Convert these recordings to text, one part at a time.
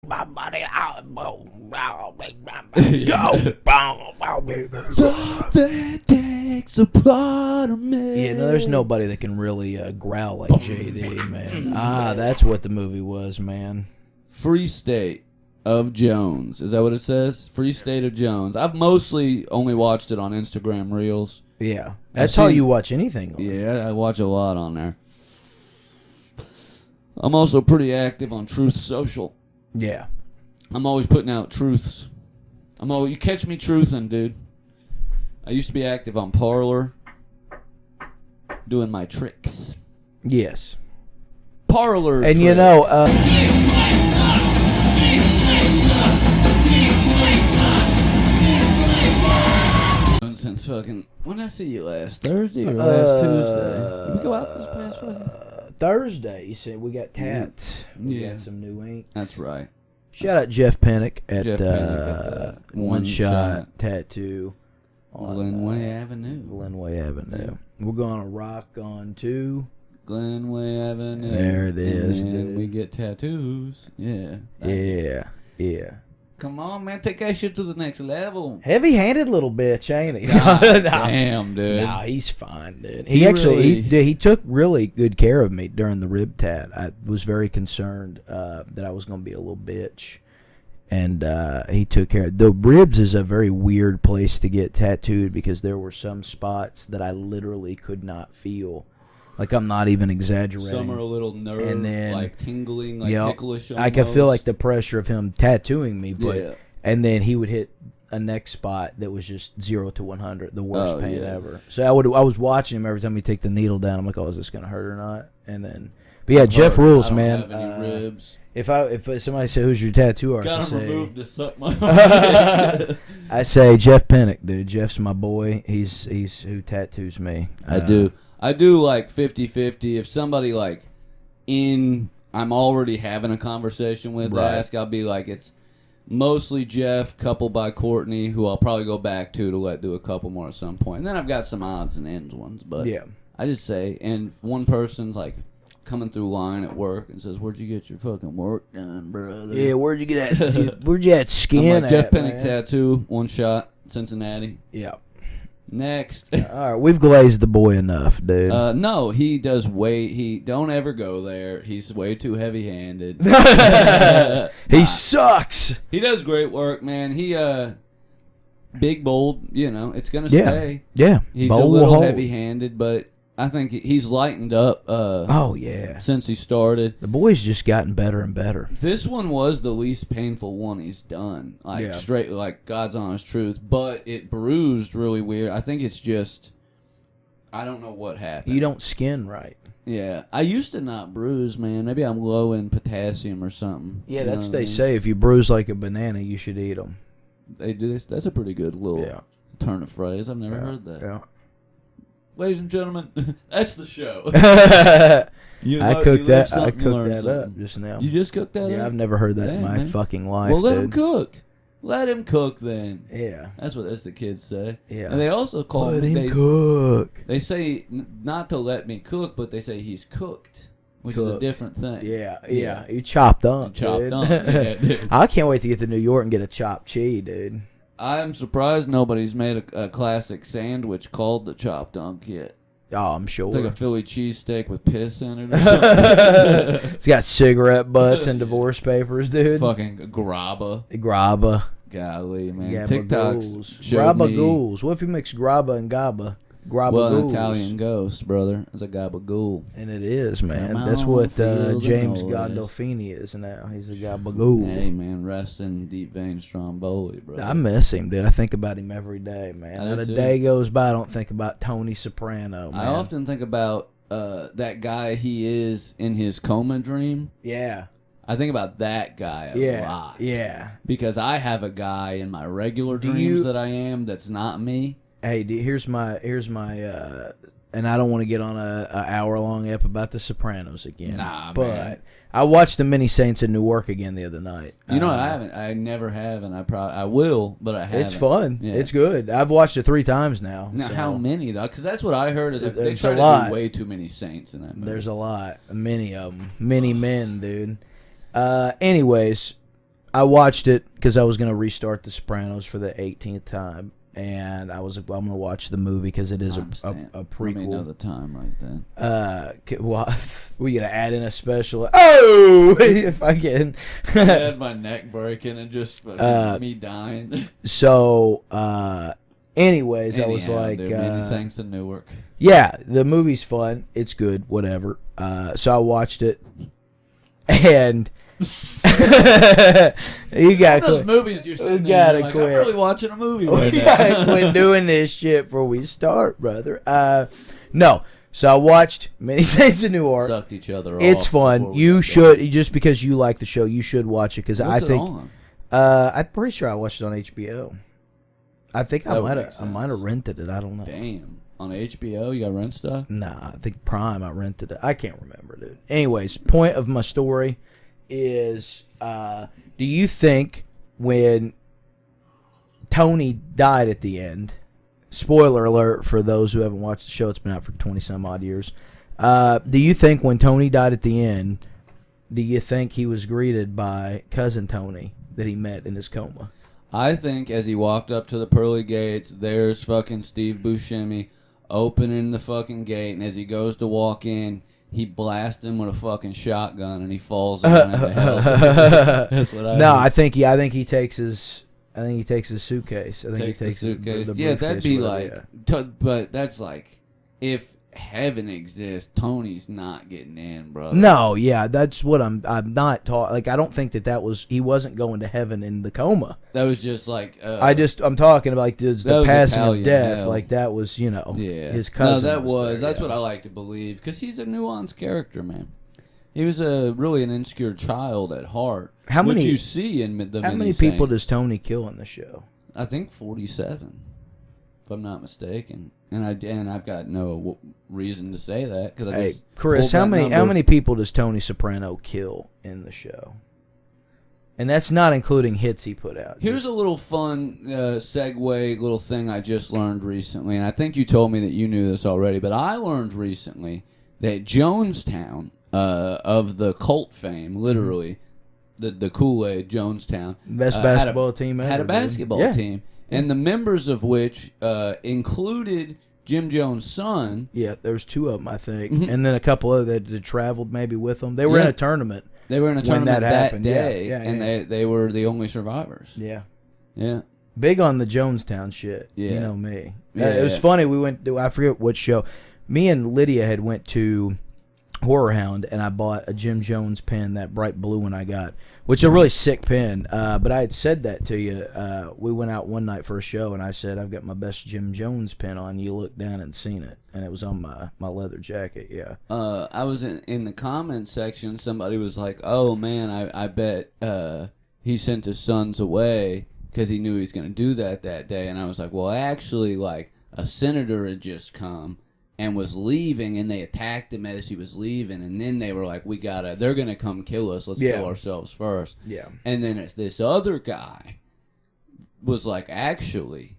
That takes a part of me. Yeah, no, there's nobody that can really growl like JD, man. That's what the movie was, man. Free State of Jones. Is that what it says? Free State of Jones. I've mostly only watched it on Instagram Reels. Yeah, that's how you watch anything. Yeah, I watch a lot on there. I'm also pretty active on Truth Social. Yeah. I'm always putting out truths. You catch me truthing, dude. I used to be active on Parler, doing my tricks. Yes. Parler. And tricks. you know, since fucking when I see you last Thursday or last Tuesday? Did we go out this past fucking Thursday. You said we got tats. We got some new ink. That's right. Shout out Jeff Pennick at One One Shot Tattoo on Glenway Avenue. Yeah. We're gonna rock on to Glenway Avenue. There it is. And then dude. we get tattoos. Yeah. Yeah. Come on, man. Take that shit to the next level. Heavy-handed little bitch, ain't he? Damn, dude. Nah, he's fine, dude. He took really good care of me during the rib tat. I was very concerned that I was going to be a little bitch. And he took care of the ribs is a very weird place to get tattooed because there were some spots that I literally could not feel. Like, I'm not even exaggerating. Some are a little nerve, and then, like tingling, like ticklish almost. I could feel like the pressure of him tattooing me, but and then he would hit a neck spot that was just 0 to 100, the worst pain ever. So I was watching him every time he take the needle down. I'm like, oh, is this gonna hurt or not? And then, but yeah, Jeff rules, man. I don't have any ribs. If somebody say who's your tattoo artist, Got him I say, removed to suck my heart. I say Jeff Pennick, dude. Jeff's my boy. He's who tattoos me. I do like 50-50. If somebody I'm already having a conversation with, ask, I'll be like, it's mostly Jeff, couple by Courtney, who I'll probably go back to let do a couple more at some point. And then I've got some odds and ends ones, but I just say, and one person's like coming through line at work and says, "Where'd you get your fucking work done, brother?" Yeah, where'd you get that? Where'd you get skin? I'm like, Jeff Pennick man? Tattoo, One Shot, Cincinnati. Yeah. Next. All right, we've glazed the boy enough, dude. No, he does he don't ever go there. He's way too heavy-handed. He sucks. He does great work, man. He big, bold, it's going to stay. Yeah. He's a little heavy-handed, but I think he's lightened up since he started. The boy's just gotten better and better. This one was the least painful one he's done. Straight, like God's honest truth. But it bruised really weird. I think it's just, I don't know what happened. You don't skin right. Yeah. I used to not bruise, man. Maybe I'm low in potassium or something. Yeah, that's what they say. If you bruise like a banana, you should eat them. They do this. That's a pretty good little turn of phrase. I've never heard that. Yeah. Ladies and gentlemen, that's the show. I cooked that up just now. You just cooked that up? Yeah, I've never heard that in my fucking life. Well, let him cook. Let him cook then. Yeah. That's what the kids say. Yeah. And they also call let him cook. They say not to let me cook, but they say he's cooked, which is a different thing. Yeah. You chopped up, dude. Yeah, dude. I can't wait to get to New York and get a chopped cheese, dude. I'm surprised nobody's made a classic sandwich called the chopped dunk yet. Oh, I'm sure. It's like a Philly cheesesteak with piss in it or something. It's got cigarette butts and divorce papers, dude. Fucking grabba. Grabba. Golly, man. Gabagool. TikTok's Grabagools. What if you mix grabba and gabba? Grabagools. An Italian ghost, brother. It's a gabagool. And it is, man. Come That's on, what feel the James noise. Gandolfini is now. He's a gabagool. Hey, man. Rest in deep vein Stromboli, brother. I miss him, dude. I think about him every day, man. Not a day goes by I don't think about Tony Soprano, man. I often think about that guy he is in his coma dream. Yeah. I think about that guy a lot. Yeah. Because I have a guy in my regular dreams that I am that's not me. Hey, here's my, and I don't want to get on a hour-long ep about The Sopranos again. Nah, but man. I watched The Many Saints in Newark again the other night. You know, I haven't. I never have, and I will, but I haven't. It's fun. Yeah. It's good. I've watched it 3 times now. Now, so. how many, though? Because that's what I heard is they try to do way too many saints in that movie. There's a lot. Many of them. Many men, dude. Anyways, I watched it because I was going to restart The Sopranos for the 18th time. And I was like, well, I'm going to watch the movie because it is a prequel. Let me know the time right then. Well, we got to add in a special. Oh! If I can. I had my neck breaking and just me dying. So, anyways, I was like. Dude, many thanks to Newark. Yeah, the movie's fun. It's good, whatever. So I watched it. And. You got those movies you're sitting there. Like, I'm really watching a movie right now. now. Quit doing this shit before we start, brother. No. So I watched Many Saints of Newark. Sucked each other off. It's fun. You should, just because you like the show, you should watch it because I think. On? I'm pretty sure I watched it on HBO. I think I might have rented it. I don't know. Damn. On HBO, you got rent stuff? Nah, I think Prime. I rented it. I can't remember, dude. Anyways, point of my story is, do you think when Tony died at the end, spoiler alert for those who haven't watched the show, it's been out for 20-some odd years, do you think when Tony died at the end, do you think he was greeted by Cousin Tony that he met in his coma? I think as he walked up to the pearly gates, there's fucking Steve Buscemi opening the fucking gate, and as he goes to walk in, he blasts him with a fucking shotgun, and he falls down into hell. That's what I think. he takes his suitcase. I think he takes the suitcase. Yeah, that'd be like, but that's like, if heaven exists, Tony's not getting in, bro. No, yeah, that's what I'm not taught. Like, I don't think he wasn't going to heaven in the coma. That was just like, I'm talking about like the passing of death. Hell. Like that was, his cousin. No, that's there, what I like to believe, because he's a nuanced character, man. He was really an insecure child at heart. How many you see in the How many people does Tony kill in the show? I think 47, if I'm not mistaken. And I've got no reason to say that, because hey, Chris, how many people does Tony Soprano kill in the show? And that's not including hits he put out. Here's a little fun segue, little thing I just learned recently, and I think you told me that you knew this already, but I learned recently that Jonestown, of the cult fame, literally, the Kool-Aid Jonestown, best basketball team ever. Had a basketball team. And the members of which included Jim Jones' son. Yeah, there was two of them, I think. Mm-hmm. And then a couple of that had traveled maybe with them. They were in a tournament. They were in a tournament that day, yeah, and they were the only survivors. Yeah. Yeah. Big on the Jonestown shit. Yeah. You know me. Yeah, it was funny. We went to, I forget what show. Me and Lydia had went to Horror Hound, and I bought a Jim Jones pen, that bright blue one I got, which is a really sick pen. But I had said that to you. We went out one night for a show, and I said, I've got my best Jim Jones pen on. You looked down and seen it, and it was on my leather jacket, yeah. I was in the comments section. Somebody was like, oh, man, I bet he sent his sons away because he knew he was going to do that day. And I was like, well, actually, like, a senator had just come and was leaving, and they attacked him as he was leaving, and then they were like, they're going to come kill us, let's kill ourselves first. Yeah. And then it's this other guy was like, actually,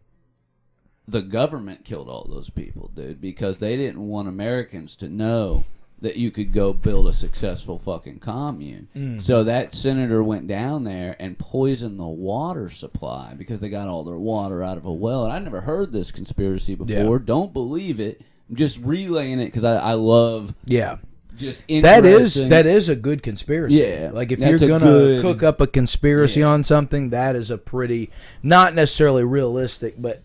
the government killed all those people, dude, because they didn't want Americans to know that you could go build a successful fucking commune. Mm. So that senator went down there and poisoned the water supply because they got all their water out of a well. And I never heard this conspiracy before. Yeah. Don't believe it. I'm just relaying it because I love just interesting. That is a good conspiracy. Yeah. Like if you're going to cook up a conspiracy on something, that is a pretty, not necessarily realistic, but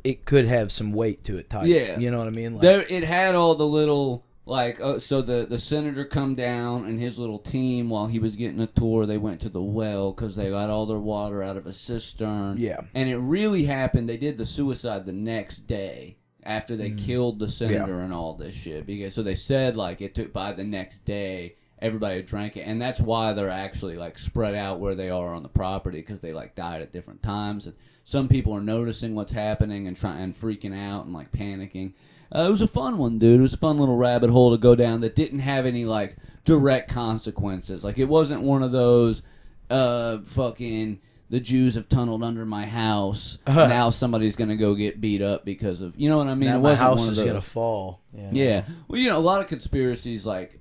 it could have some weight to it type. Yeah. You know what I mean? Like, it had all the little... Like, so the senator come down and his little team, while he was getting a tour, they went to the well because they got all their water out of a cistern. Yeah. And it really happened. They did the suicide the next day after they killed the senator and all this shit. So they said, like, it took by the next day, everybody drank it. And that's why they're actually, like, spread out where they are on the property, because they, like, died at different times. And some people are noticing what's happening and freaking out and, like, panicking. It was a fun one, dude. It was a fun little rabbit hole to go down that didn't have any, like, direct consequences. Like, it wasn't one of those, fucking, the Jews have tunneled under my house. Now somebody's going to go get beat up because of, you know what I mean? Now my house is going to fall. Yeah. Well, you know, a lot of conspiracies, like,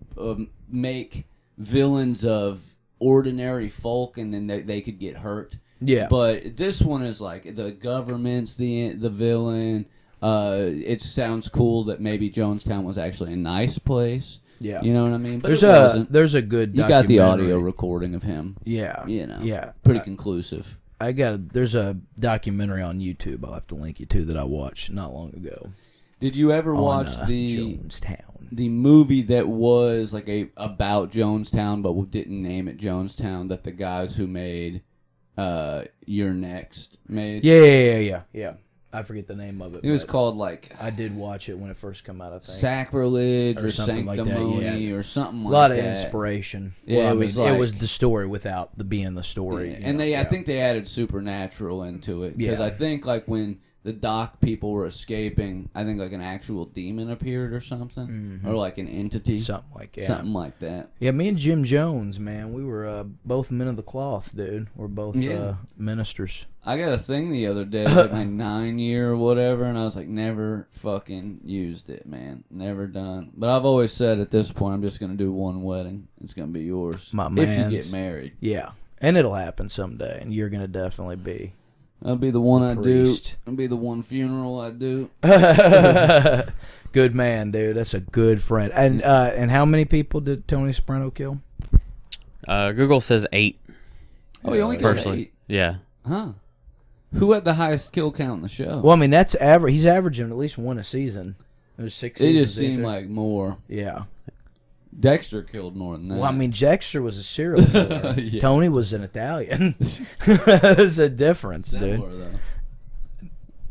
make villains of ordinary folk, and then they could get hurt. Yeah. But this one is like the government's the villain. It sounds cool that maybe Jonestown was actually a nice place. Yeah. You know what I mean? But there's a good You got the audio recording of him. Yeah. You know. Yeah. Pretty conclusive. There's a documentary on YouTube I'll have to link you to that I watched not long ago. Did you ever watch the Jonestown? The movie that was like about Jonestown but didn't name it Jonestown, that the guys who made You're Next made? Yeah. I forget the name of it. It was called like... I did watch it when it first came out, I think. Sacrilege or Sanctimony or something like that. A lot of inspiration. Yeah, well, it was the story without being the story. Yeah. And I think they added supernatural into it. Because I think like when the dock people were escaping, I think like an actual demon appeared or something. Mm-hmm. Or like an entity. Something like that. Yeah, me and Jim Jones, man, we were both men of the cloth, dude. We're both ministers. I got a thing the other day, like my 9-year or whatever, and I was like, never fucking used it, man. Never done. But I've always said at this point, I'm just going to do one wedding. It's going to be yours. If you get married. Yeah. And it'll happen someday, and you're going to definitely be. That'll be the one I do. That'll be the one funeral I do. Good man, dude. That's a good friend. And how many people did Tony Soprano kill? Google says 8. Oh, he only killed 8? Yeah. Huh. Who had the highest kill count in the show? Well, I mean, that's average. He's averaging at least one a season. There's 6 seasons. It just seemed like more. Yeah. Dexter killed more than that. Well, I mean, Dexter was a serial killer. Yeah. Tony was an Italian. There's a difference, dude.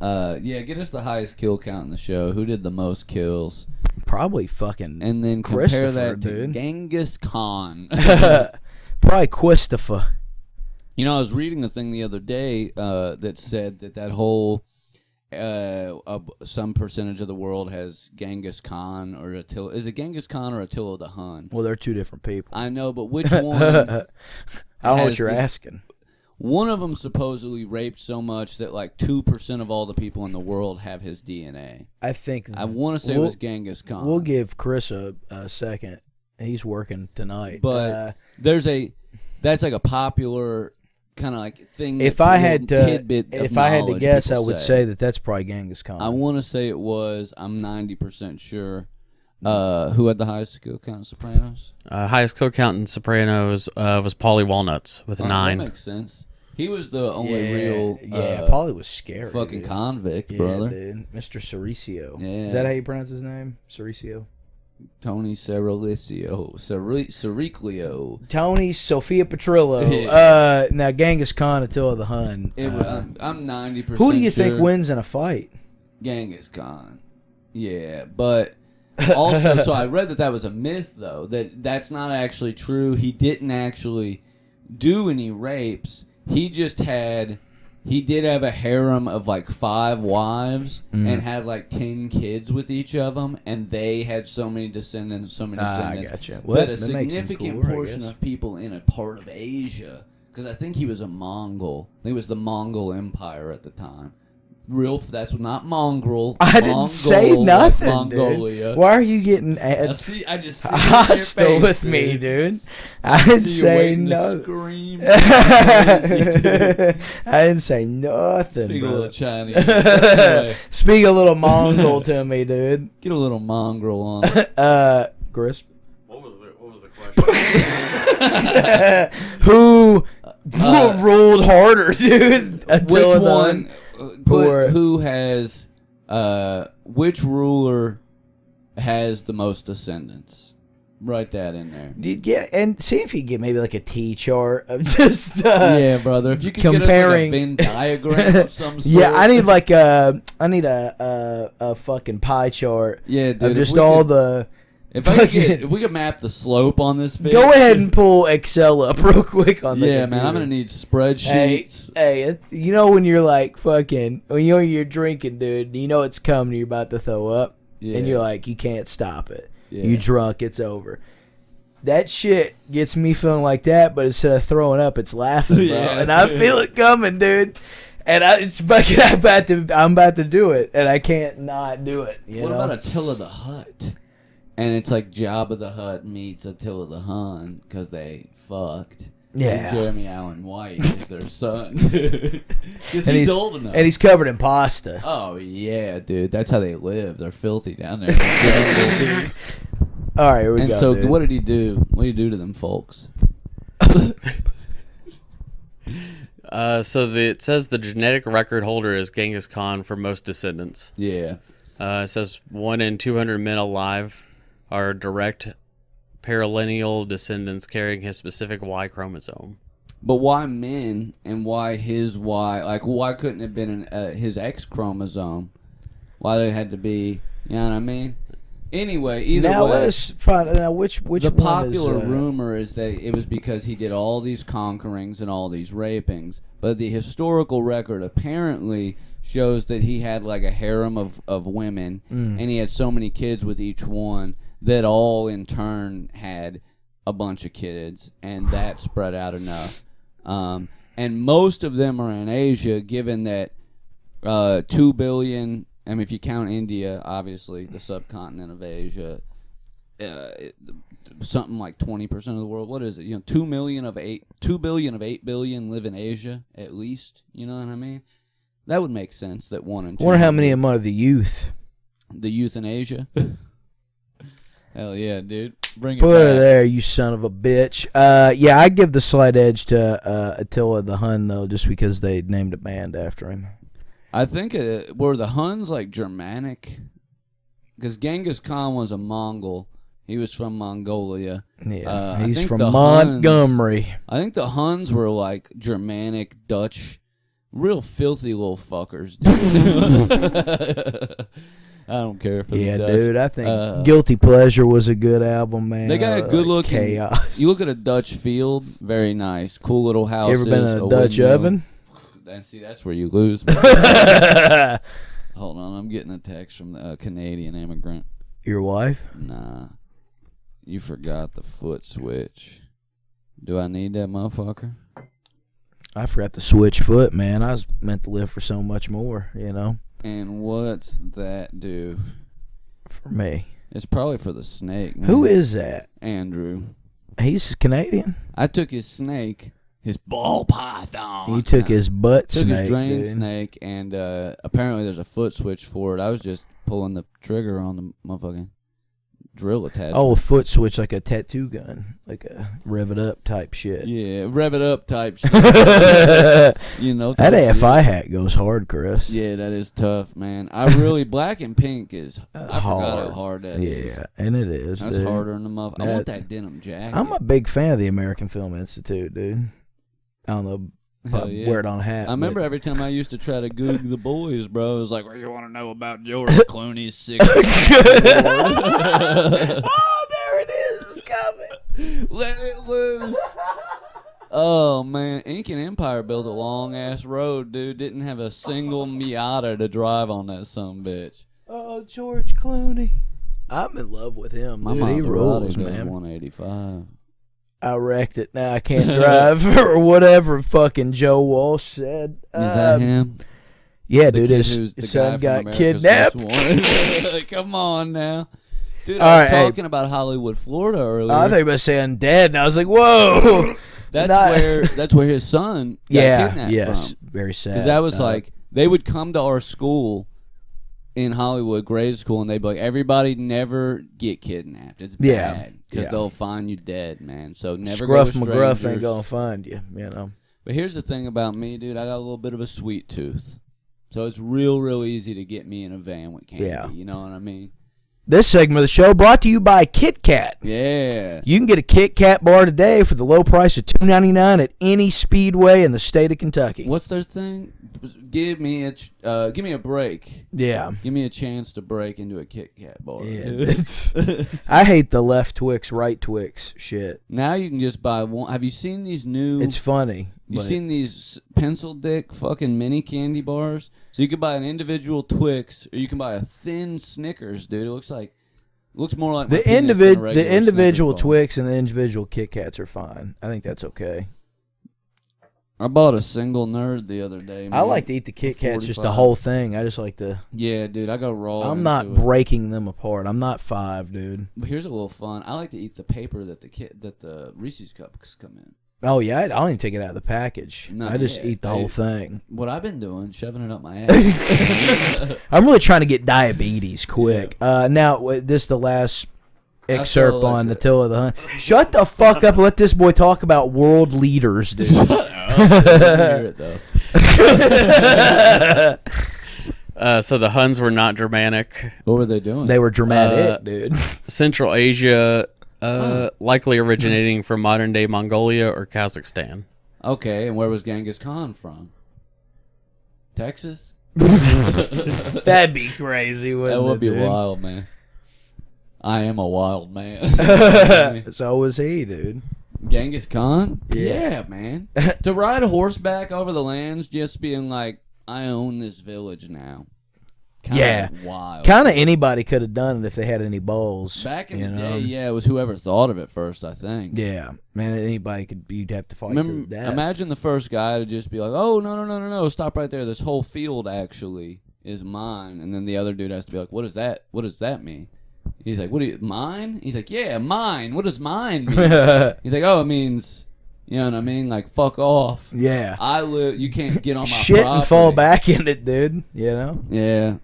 Get us the highest kill count in the show. Who did the most kills? Probably fucking and then compare that to dude. Genghis Khan. Probably Christopher. You know, I was reading a thing the other day that said that whole some percentage of the world has Genghis Khan or Attila. Is it Genghis Khan or Attila the Hun? Well, they're two different people. I know, but which one? I don't know what you're asking. One of them supposedly raped so much that like 2% of all the people in the world have his DNA. I think. I want to say it was Genghis Khan. We'll give Chris a second. He's working tonight. But that's like a popular kind of like thing. If I had to guess, I would say that that's probably Genghis Khan. I want to say it was. I'm 90% sure. Who had the highest kill count in Sopranos? Highest kill count in Sopranos was Paulie Walnuts with 9. That makes sense. He was the only real. Paulie was scary. Fucking dude. convict, brother. Dude. Mr. Cerisio. Yeah. Is that how you pronounce his name? Cerisio. Tony Cerilicio. Cericlio. Tony Sophia Petrillo. Yeah. Now Genghis Khan, Attila the Hun. I'm 90%. Who do you think wins in a fight? Genghis Khan. Yeah, but also, so I read that was a myth, though. That's not actually true. He didn't actually do any rapes. He did have a harem of like 5 wives and had like 10 kids with each of them, and they had so many descendants. I gotcha. But a significant portion of people in a part of Asia, because I think he was a Mongol. I think it was the Mongol Empire at the time. That's not mongrel. I didn't say nothing, Mongolia. Dude. Why are you getting hostile with me, dude? I didn't say no. Scream. I didn't say nothing. Speak a little Chinese. Anyway. Speak a little Mongol to me, dude. Get a little mongrel on. Chris. What was the question? Who ruled harder, dude? Which one? Who has which ruler has the most descendants? Write that in there. Yeah, and see if you get maybe like a T chart of just yeah, brother. If you could comparing get us like a Venn diagram of some sort. Yeah, I need a fucking pie chart. Yeah, dude. Of just all the. If we could map the slope on this bitch. Go ahead and pull Excel up real quick on the computer. Man, I'm gonna need spreadsheets. Hey, you know when you're like fucking, when you're drinking, dude, you know it's coming, you're about to throw up, and you're like, you can't stop it. Yeah. You drunk, it's over. That shit gets me feeling like that, but instead of throwing up, it's laughing, bro. Yeah, and I feel it coming, dude. And I'm about to do it, and I can't not do it. What about Attila the Hutt? And it's like Jabba the Hutt meets Attila the Hun because they fucked. Yeah. Jeremy Allen White is their son. Because he's old enough. And he's covered in pasta. Oh, yeah, dude. That's how they live. They're filthy down there. All right, here we go. And so, dude. what did he do? What did he do to them folks? It says the genetic record holder is Genghis Khan for most descendants. Yeah. It says 1 in 200 men alive are direct paralineal descendants carrying his specific Y chromosome. But why men and why his Y? Like, why couldn't it have been his X chromosome? Why they had to be, you know what I mean? Anyway, either now way. let us find now which the one popular is, rumor is that it was because he did all these conquerings and all these rapings. But the historical record apparently shows that he had like a harem of women, and he had so many kids with each one that all in turn had a bunch of kids, and that spread out enough. And most of them are in Asia, given that 2 billion, I mean, if you count India, obviously, the subcontinent of Asia, something like 20% of the world. What is it? 2 billion of 8 billion live in Asia, at least. You know what I mean? That would make sense, that 1 in 2. I wonder how many of them are the youth. The youth in Asia? Hell yeah, dude. Bring it Put back. her there, you son of a bitch. Yeah, I give the slight edge to Attila the Hun, though, just because they named a band after him. I think, were the Huns like Germanic? Because Genghis Khan was a Mongol. He was from Mongolia. Yeah, I he's think from the Montgomery. I think the Huns were like Germanic, Dutch, real filthy little fuckers, dude. I don't care for the Dutch. Dude, I think Guilty Pleasure was a good album, man. They got a good looking chaos. You look at a Dutch field, very nice, cool little house. You ever been in a Dutch oven? See, that's where you lose. Hold on, I'm getting a text from the Canadian immigrant. Your wife? Nah, you forgot the foot switch. Do I need that motherfucker? I forgot the switch foot, man. I was meant to live for so much more, you know. And what's that do? For me. It's probably for the snake, man. Who is that? Andrew. He's Canadian? I took his snake, his ball python. You took his butt took snake, his drain dude. snake, and apparently there's a foot switch for it. I was just pulling the trigger on the motherfucking drill attachment. Oh, a foot switch, like a tattoo gun. Like a rev it up type shit. Yeah, rev it up type shit. You know. That AFI hat goes hard, Chris. Yeah, that is tough, man. I really, black and pink is, I forgot how hard that is. Yeah, and it is, That's dude. harder than the motherfucker. I want that denim jacket. I'm a big fan of the American Film Institute, dude. I don't know. Hell yeah. Wear it on a hat. I remember every time I used to try to Google the boys, bro. It was like, what do you want to know about George Clooney's 6th Oh, there it is. Coming. Let it loose. Oh, man. Incan Empire built a long-ass road, dude. Didn't have a single Miata to drive on that sumbitch. Oh, George Clooney. I'm in love with him, My dude. He Maserati rules, goes man. 185. I wrecked it. Now I can't drive or whatever fucking Joe Walsh said. Is that him? Yeah, The dude. kid His who's the son guy got from America's kidnapped. Most Wanted. Come on now. Dude, All I was right, talking about Hollywood, Florida earlier. I thought you were saying dead, and I was like, whoa. That's where his son got kidnapped yes, from. very sad. Because that was like, they would come to our school in Hollywood, grade school, and they'd be like, everybody never get kidnapped. It's bad. Because they'll find you dead, man. So never Scruff go to McGruff strangers. ain't gonna find you, you know. But here's the thing about me, dude. I got a little bit of a sweet tooth. So it's real easy to get me in a van with candy. Yeah. You know what I mean? This segment of the show brought to you by Kit Kat. Yeah. You can get a Kit Kat bar today for the low price of $2.99 at any Speedway in the state of Kentucky. What's their thing? Give me a break. Yeah. Give me a chance to break into a Kit Kat bar. Yeah. I hate the left Twix, right Twix shit. Now you can just buy one. Have you seen these new? It's funny. You seen these pencil dick fucking mini candy bars? So you can buy an individual Twix, or you can buy a thin Snickers, dude. It looks more like the individual Twix and the individual Kit Kats are fine. I think that's okay. I bought a single nerd the other day, man. I like to eat the Kit Kats, just the whole thing. I just like to. Yeah, dude, I go raw. I'm not breaking them apart. I'm not 5, dude. But here's a little fun. I like to eat the paper that the Reese's cups come in. Oh yeah, I don't even take it out of the package. No, I just eat the whole thing. What I've been doing, shoving it up my ass. I'm really trying to get diabetes quick. Now this is the last excerpt on Attila the Hun. Shut the fuck up and let this boy talk about world leaders, dude. Shut up. Hear it, though. So the Huns were not Germanic. What were they doing? They were dramatic, dude. Central Asia, likely originating from modern-day Mongolia or Kazakhstan. Okay, and where was Genghis Khan from? Texas? That'd be crazy, wouldn't it? That would be dude? wild, man. I am a wild man. So was he, dude. Genghis Khan? Yeah. Yeah, man. To ride a horseback over the lands, just being like, I own this village now. Kinda wild. Kind of anybody could have done it if they had any balls. Back in the day, yeah, it was whoever thought of it first, I think. Yeah, man, anybody could. You'd have to fight to the death. Imagine the first guy to just be like, oh, no, stop right there. This whole field actually is mine. And then the other dude has to be like, what is that? What does that mean? He's like, what do you, mine? He's like, yeah, mine. What does mine mean? He's like, oh, it means, you know what I mean? Like, fuck off. Yeah. You can't get on my shit property. And fall back in it, dude. You know? Yeah.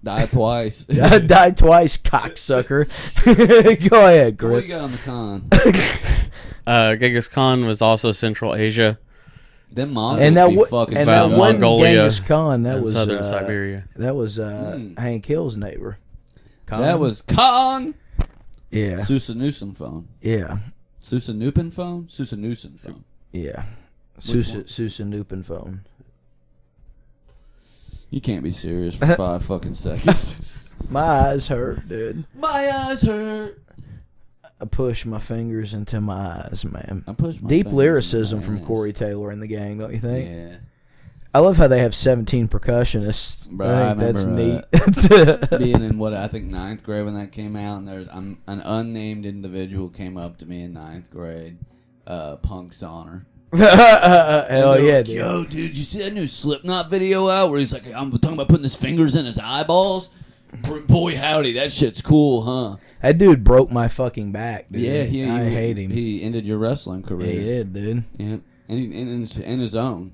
Die twice. Die twice, cocksucker. Go ahead, Chris. What do you got on the con? Genghis Khan was also Central Asia. Them Mongols and that be fucking and that one Mongolia Genghis Khan, that was southern Siberia. That was Hank Hill's neighbor. Khan? That was Khan. Yeah. Susanusen phone. Yeah. Susanupin phone? Susanusen phone. Yeah. Susanupin phone. You can't be serious for 5 fucking seconds. My eyes hurt, dude. My eyes hurt. I push my fingers into my eyes, man. I push my Deep fingers lyricism into my from ass. Corey Taylor and the gang, don't you think? Yeah. I love how they have 17 percussionists. Bro, I think that's remember, neat. being in I think 9th grade when that came out, and there's an unnamed individual came up to me in 9th grade, Punk's Honor. Hell yeah, like, dude. yo, dude, you see that new Slipknot video out where he's like, I'm talking about putting his fingers in his eyeballs? Boy, howdy, that shit's cool, huh? That dude broke my fucking back, dude. Yeah, I hate him. He ended your wrestling career. He did, dude. Yeah, and in his own.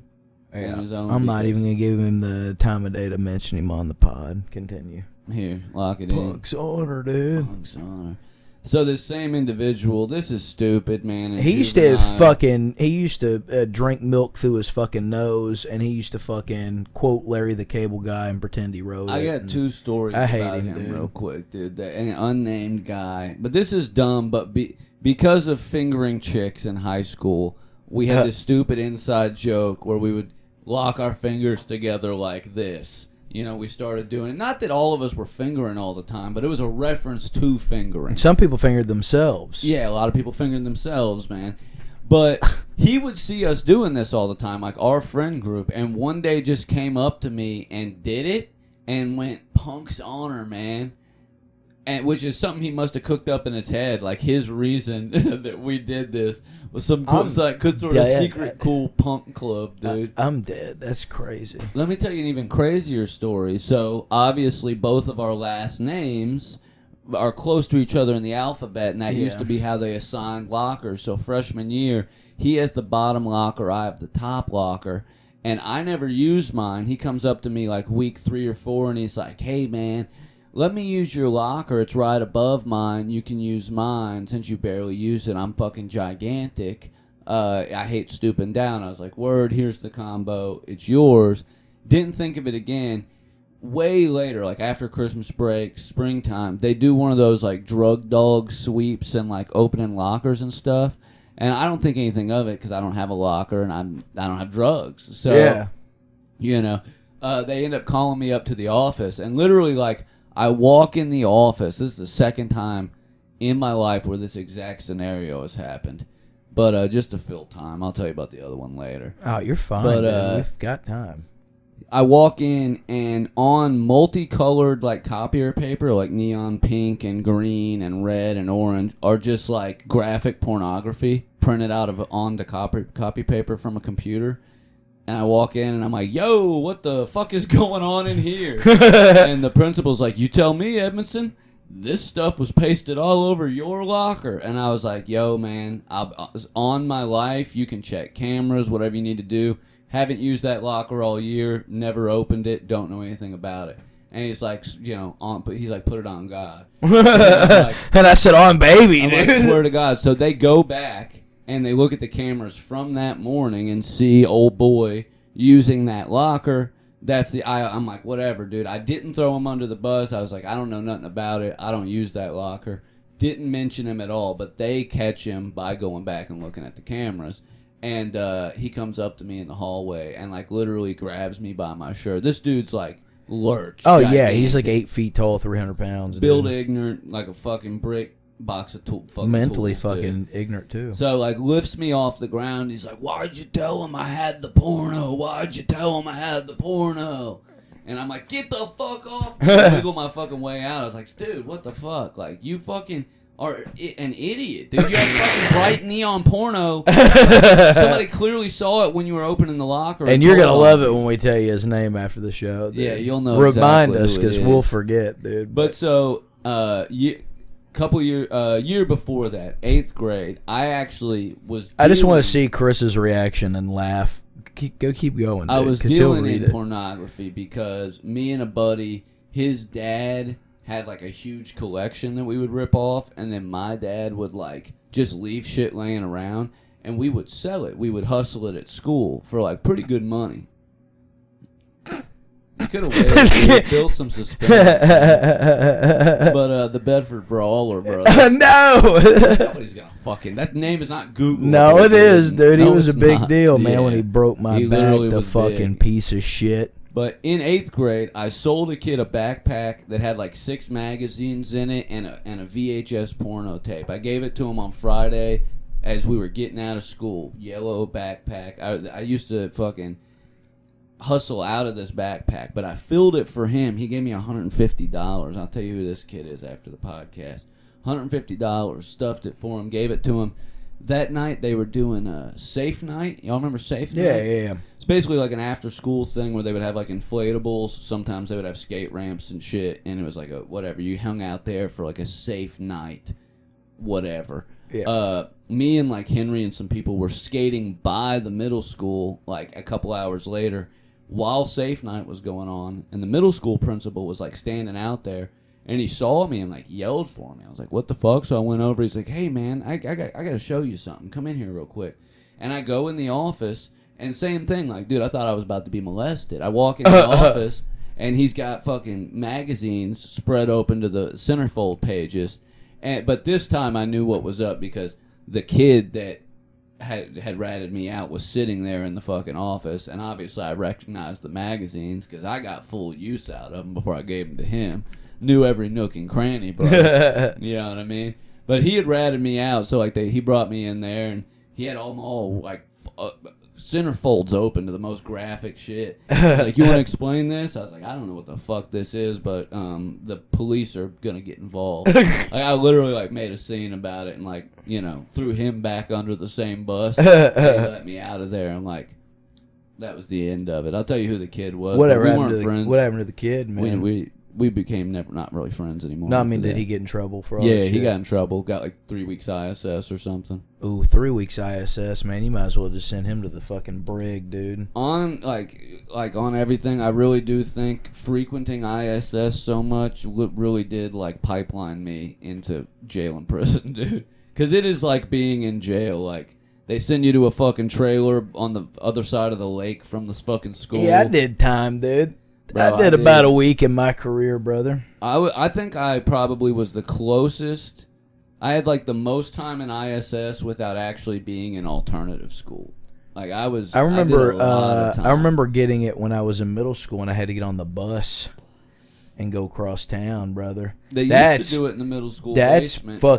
Yeah. In his own I'm not because- even going to give him the time of day to mention him on the pod. Continue. Here, lock it in. Punk's Honor, dude. Punk's Honor. So this same individual, this is stupid, man. He used to drink milk through his fucking nose, and he used to fucking quote Larry the Cable Guy and pretend he wrote it. I got 2 stories I hate about him, him dude. real quick, dude. An unnamed guy. But this is dumb, but because of fingering chicks in high school, we had this stupid inside joke where we would lock our fingers together like this. You know, we started doing it. Not that all of us were fingering all the time, but it was a reference to fingering. Some people fingered themselves. Yeah, a lot of people fingered themselves, man. But he would see us doing this all the time, like our friend group, and one day just came up to me and did it and went, Punk's Honor, man. And which is something he must have cooked up in his head, like his reason that we did this was some good sort of secret cool punk club, dude. I'm dead. That's crazy. Let me tell you an even crazier story. So obviously both of our last names are close to each other in the alphabet, and that used to be how they assigned lockers. So freshman year, he has the bottom locker, I have the top locker, and I never used mine. He comes up to me like week 3 or 4, and he's like, hey, man, let me use your locker. It's right above mine. You can use mine. Since you barely use it, I'm fucking gigantic. I hate stooping down. I was like, word, here's the combo. It's yours. Didn't think of it again. Way later, like after Christmas break, springtime, they do one of those like drug dog sweeps and like opening lockers and stuff. And I don't think anything of it because I don't have a locker and I don't have drugs. So, yeah. You know, they end up calling me up to the office, and literally like I walk in the office. This is the second time in my life where this exact scenario has happened. But just to fill time, I'll tell you about the other one later. Oh, you're fine, But, man. We've got time. I walk in, and on multicolored like copier paper, like neon pink and green and red and orange, are just like graphic pornography printed out of onto copy paper from a computer. And I walk in, and I'm like, yo, what the fuck is going on in here? And the principal's like, you tell me, Edmondson. this stuff was pasted all over your locker. And I was like, yo, man, on my life, you can check cameras, whatever you need to do. Haven't used that locker all year, never opened it, don't know anything about it. And he's like, he's like, put it on God. And I said, on baby, I'm dude. like, swear to God. So they go back and they look at the cameras from that morning and see old boy using that locker. I'm like, whatever, dude. I didn't throw him under the bus. I was like, I don't know nothing about it. I don't use that locker. Didn't mention him at all, but they catch him by going back and looking at the cameras. And he comes up to me in the hallway and, like, literally grabs me by my shirt. This dude's, like, lurch. Oh, gigantic. yeah. He's, like, 8 feet tall, 300 pounds. Build ignorant, like a fucking brick box of fucking mentally tools, fucking dude. ignorant, too. So, like, lifts me off the ground. He's like, why'd you tell him I had the porno? Why'd you tell him I had the porno? And I'm like, get the fuck off. I wiggle my fucking way out. I was like, dude, what the fuck? Like, you fucking are an idiot, dude. You have fucking bright neon porno. Somebody clearly saw it when you were opening the locker. And you're going to love it when we tell you his name after the show. Dude. Yeah, you'll know Remind exactly us, because we'll forget, dude. But so, year before that, 8th grade, I actually was I just want to see Chris's reaction and laugh. Keep going, dude, I was 'cause he'll dealing read in it. pornography because me and a buddy, his dad had like a huge collection that we would rip off, and then my dad would like just leave shit laying around, and we would sell it. We would hustle it at school for like pretty good money. You could have waited, built some suspense. But the Bedford Brawler, brother. No! Nobody's gonna fucking... That name is not Google. No, it is, dude. No, he was a it's big not. deal, man, Yeah. when he broke my He back, literally the was fucking big. piece of shit. But in 8th grade, I sold a kid a backpack that had like 6 magazines in it and a VHS porno tape. I gave it to him on Friday as we were getting out of school. Yellow backpack. I used to fucking hustle out of this backpack, but I filled it for him. He gave me $150. I'll tell you who this kid is after the podcast. $150. Stuffed it for him. Gave it to him. That night they were doing a safe night. Y'all remember safe night? Yeah. It's basically like an after-school thing where they would have like inflatables. Sometimes they would have skate ramps and shit, and it was like a whatever. You hung out there for like a safe night, whatever. Yeah. Me and like Henry and some people were skating by the middle school like a couple hours later while safe night was going on, and the middle school principal was like standing out there, and he saw me and like yelled for me. I was like, what the fuck? So I went over. He's like, hey man, I got to show you something. Come in here real quick. And I go in the office. And same thing, like, dude, I thought I was about to be molested. I walk in the office, and he's got fucking magazines spread open to the centerfold pages. But this time I knew what was up because the kid that had ratted me out was sitting there in the fucking office, and obviously I recognized the magazines because I got full use out of them before I gave them to him. Knew every nook and cranny, bro. You know what I mean? But he had ratted me out, so like he brought me in there, and he had them all like... centerfolds open to the most graphic shit. He's like, you want to explain this? I was like, I don't know what the fuck this is, but the police are gonna get involved. Like, I literally like made a scene about it and like, you know, threw him back under the same bus. They let me out of there. I'm like, that was the end of it. I'll tell you who the kid was. Whatever we happened weren't friends. What happened to the kid, man? We became not really friends anymore. No, I mean, did he get in trouble for all Yeah, that shit? he got in trouble. Got like 3 weeks ISS or something. Ooh, 3 weeks ISS, man. You might as well just send him to the fucking brig, dude. On like on everything, I really do think frequenting ISS so much really did like pipeline me into jail and prison, dude. Because it is like being in jail. Like, they send you to a fucking trailer on the other side of the lake from this fucking school. Yeah, I did time, dude. Bro, I did about a week in my career, brother. I think I probably was the closest. I had like the most time in ISS without actually being in alternative school. Like I remember. did a lot of time. I remember getting it when I was in middle school, and I had to get on the bus and go across town, brother. They used to do it in the middle school basement. So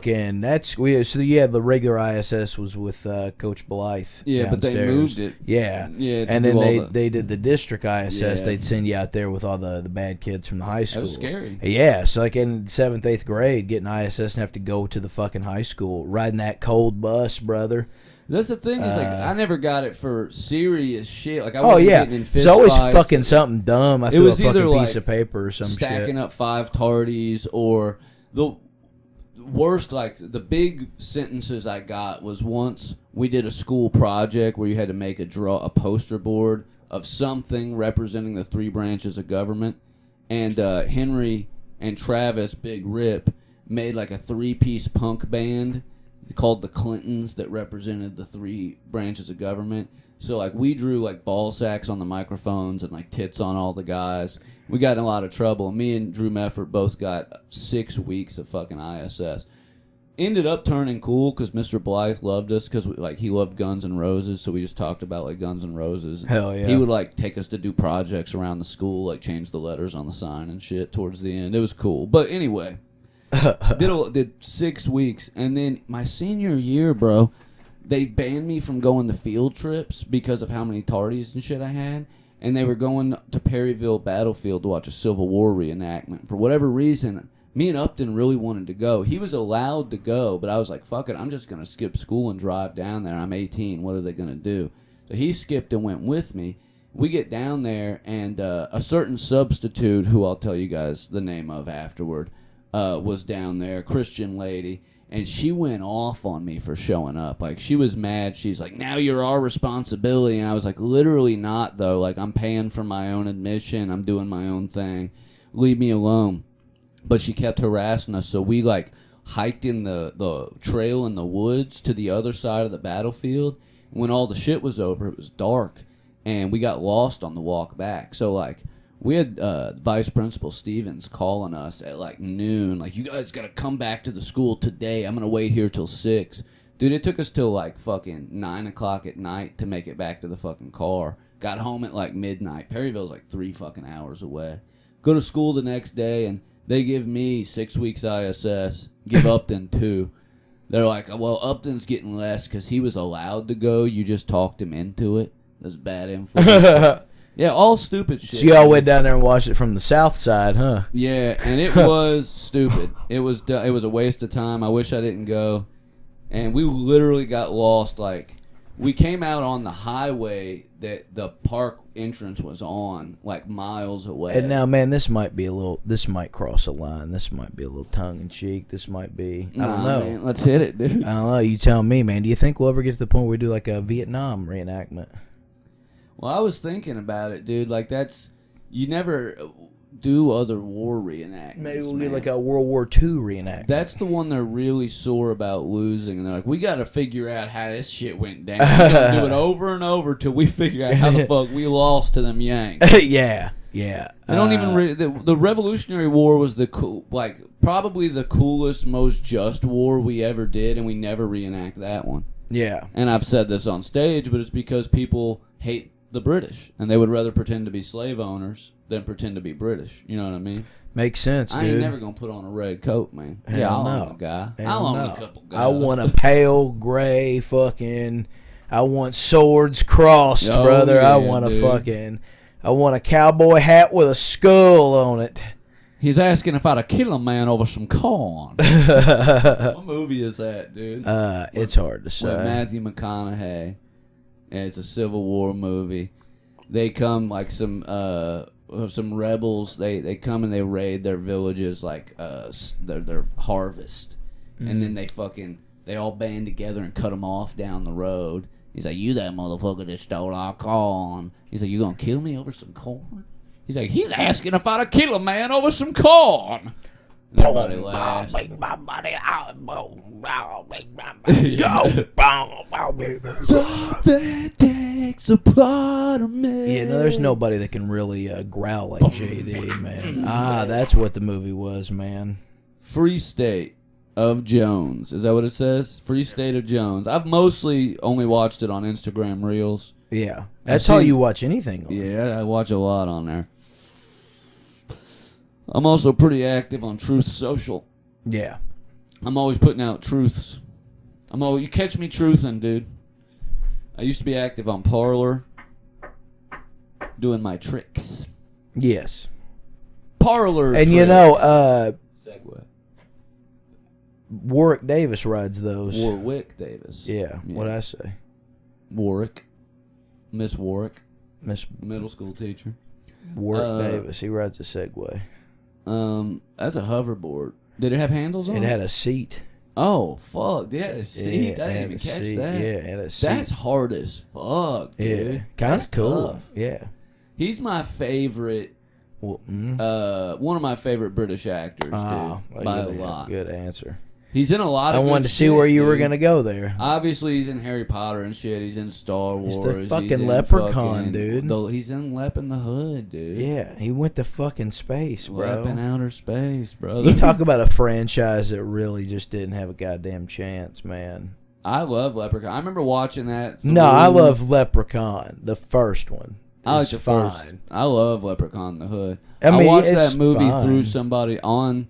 yeah, the regular ISS was with Coach Blythe. Yeah, but they moved it. Yeah, Yeah, and then they did the district ISS. Yeah. They'd send you out there with all the bad kids from the high school. That was scary. Yeah, so like in 7th, 8th grade, getting ISS and have to go to the fucking high school, riding that cold bus, brother. That's the thing is like I never got it for serious shit. Like I Oh wasn't yeah, getting in it's fist always fights. fucking something dumb. I It threw a was either fucking piece like of paper or some stacking shit. up 5 tardies or the worst, like, the big sentences I got was once we did a school project where you had to make a poster board of something representing the 3 branches of government, and Henry and Travis, Big Rip, made like a 3-piece punk band called the Clintons that represented the 3 branches of government. So, like, we drew, like, ball sacks on the microphones and, like, tits on all the guys. We got in a lot of trouble. Me and Drew Meffert both got 6 weeks of fucking ISS. Ended up turning cool because Mr. Blythe loved us because, like, he loved Guns N' Roses, so we just talked about, like, Guns N' Roses. Hell yeah. He would, like, take us to do projects around the school, like, change the letters on the sign and shit towards the end. It was cool. But anyway, did 6 weeks. And then my senior year, bro, they banned me from going to field trips because of how many tardies and shit I had. And they were going to Perryville Battlefield to watch a Civil War reenactment. For whatever reason, me and Upton really wanted to go. He was allowed to go, but I was like, fuck it, I'm just going to skip school and drive down there. I'm 18. What are they going to do? So he skipped and went with me. We get down there, and a certain substitute, who I'll tell you guys the name of afterward, was down there, Christian lady. And she went off on me for showing up. Like, she was mad. She's like, now you're our responsibility. And I was like, literally not, though. Like, I'm paying for my own admission. I'm doing my own thing. Leave me alone. But she kept harassing us. So we, like, hiked in the trail in the woods to the other side of the battlefield. When all the shit was over, it was dark. And we got lost on the walk back. So, like, we had Vice Principal Stevens calling us at, like, noon. Like, you guys got to come back to the school today. I'm going to wait here till 6. Dude, it took us till, like, fucking 9 o'clock at night to make it back to the fucking car. Got home at, like, midnight. Perryville's, like, 3 fucking hours away. Go to school the next day, and they give me 6 weeks ISS. Give Upton 2. They're like, well, Upton's getting less because he was allowed to go. You just talked him into it. That's bad influence. Yeah, all stupid shit. So y'all went down there and watched it from the south side, huh? Yeah, and it was stupid. It was a waste of time. I wish I didn't go. And we literally got lost. Like, we came out on the highway that the park entrance was on, like, miles away. And now, man, this might cross a line. This might be a little tongue-in-cheek. This might be, I don't know. Man, let's hit it, dude. I don't know. You tell me, man. Do you think we'll ever get to the point where we do, like, a Vietnam reenactment? Well, I was thinking about it, dude. Like, you never do other war reenactments. Maybe we'll get, like, a World War II reenactment. That's the one they're really sore about losing. And they're like, we got to figure out how this shit went down. We're going to do it over and over till we figure out how the fuck we lost to them Yanks. Yeah. They don't even the Revolutionary War was probably the coolest, most just war we ever did, and we never reenact that one. Yeah. And I've said this on stage, but it's because people hate the British, and they would rather pretend to be slave owners than pretend to be British. You know what I mean? Makes sense, dude. I ain't never gonna put on a red coat, man. Hell I'll own a guy. I'll own a couple guys. I want a pale gray fucking. I want swords crossed, brother. Yeah, I want I want a cowboy hat with a skull on it. He's asking if I'd kill a man over some corn. What movie is that, dude? It's hard to say. With Matthew McConaughey. And it's a Civil War movie. They come, like, some rebels. They come and they raid their villages, like their harvest, and then they all band together and cut them off down the road. He's like, "You that motherfucker that stole our corn." He's like, "You gonna kill me over some corn?" He's like, "He's asking if I'd kill a man over some corn." And everybody laughs. That takes a part of me. Yeah, no, there's nobody that can really growl like JD, man. That's what the movie was, man. Free State of Jones. Is that what it says? Free State of Jones. I've mostly only watched it on Instagram Reels. Yeah. That's how you watch anything on. Yeah, I watch a lot on there. I'm also pretty active on Truth Social. Yeah. I'm always putting out truths. You catch me truthing, dude. I used to be active on Parler, doing my tricks. Yes. Parler and tricks. You know, Segway. Warwick Davis rides those. Warwick Davis. Yeah. What'd I say? Warwick. Miss Warwick. Miss Middle school teacher. Warwick Davis. He rides a Segway. That's a hoverboard. Did it have handles on it? It had a seat. Oh, fuck. They had a seat? Yeah, I didn't even catch seat. that. Yeah, it had a seat. That's hard as fuck, dude. Yeah, kind of cool. Tough. Yeah. He's my favorite. Well, one of my favorite British actors, dude, by a lot. Good answer. He's in a lot I of wanted good to see shit, where you were dude. going to go there. Obviously, he's in Harry Potter and shit. He's in Star Wars. He's the fucking in leprechaun, dude. He's in Lep in the Hood, dude. Yeah, he went to fucking space, bro. Lep in outer space, brother. You talk about a franchise that really just didn't have a goddamn chance, man. I love Leprechaun. I remember watching that. No, I love Leprechaun, the first one. I like It's the fine. first. I love Leprechaun in the Hood. I mean, watched it's that movie fine. through somebody on.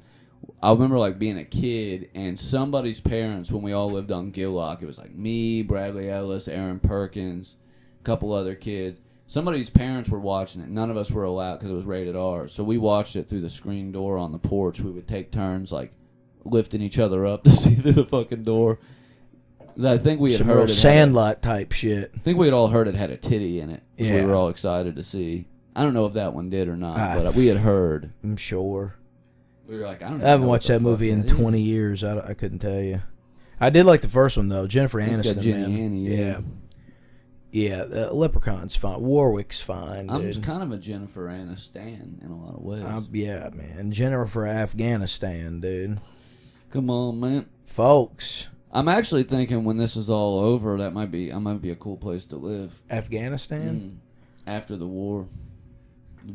I remember like being a kid and somebody's parents when we all lived on Gillock. It was like me, Bradley Ellis, Aaron Perkins, a couple other kids. Somebody's parents were watching it. None of us were allowed because it was rated R. So we watched it through the screen door on the porch. We would take turns like lifting each other up to see through the fucking door. 'Cause I think we had Some heard real it Sandlot type shit. I think we had all heard it had a titty in it. Yeah. We were all excited to see. I don't know if that one did or not, Ah, but we had heard. I'm sure. We were like, I don't I know. haven't what watched the that fuck movie in that is. 20 years. I couldn't tell you. I did like the first one, though. Jennifer It's Aniston, got Jenny man. Annie, yeah. Yeah, Leprechaun's fine. Warwick's fine, I'm dude. just kind of a Jennifer Aniston in a lot of ways. Yeah, man. Jennifer Afghanistan, dude. Come on, man. Folks. I'm actually thinking when this is all over, that might be a cool place to live. Afghanistan? After the war.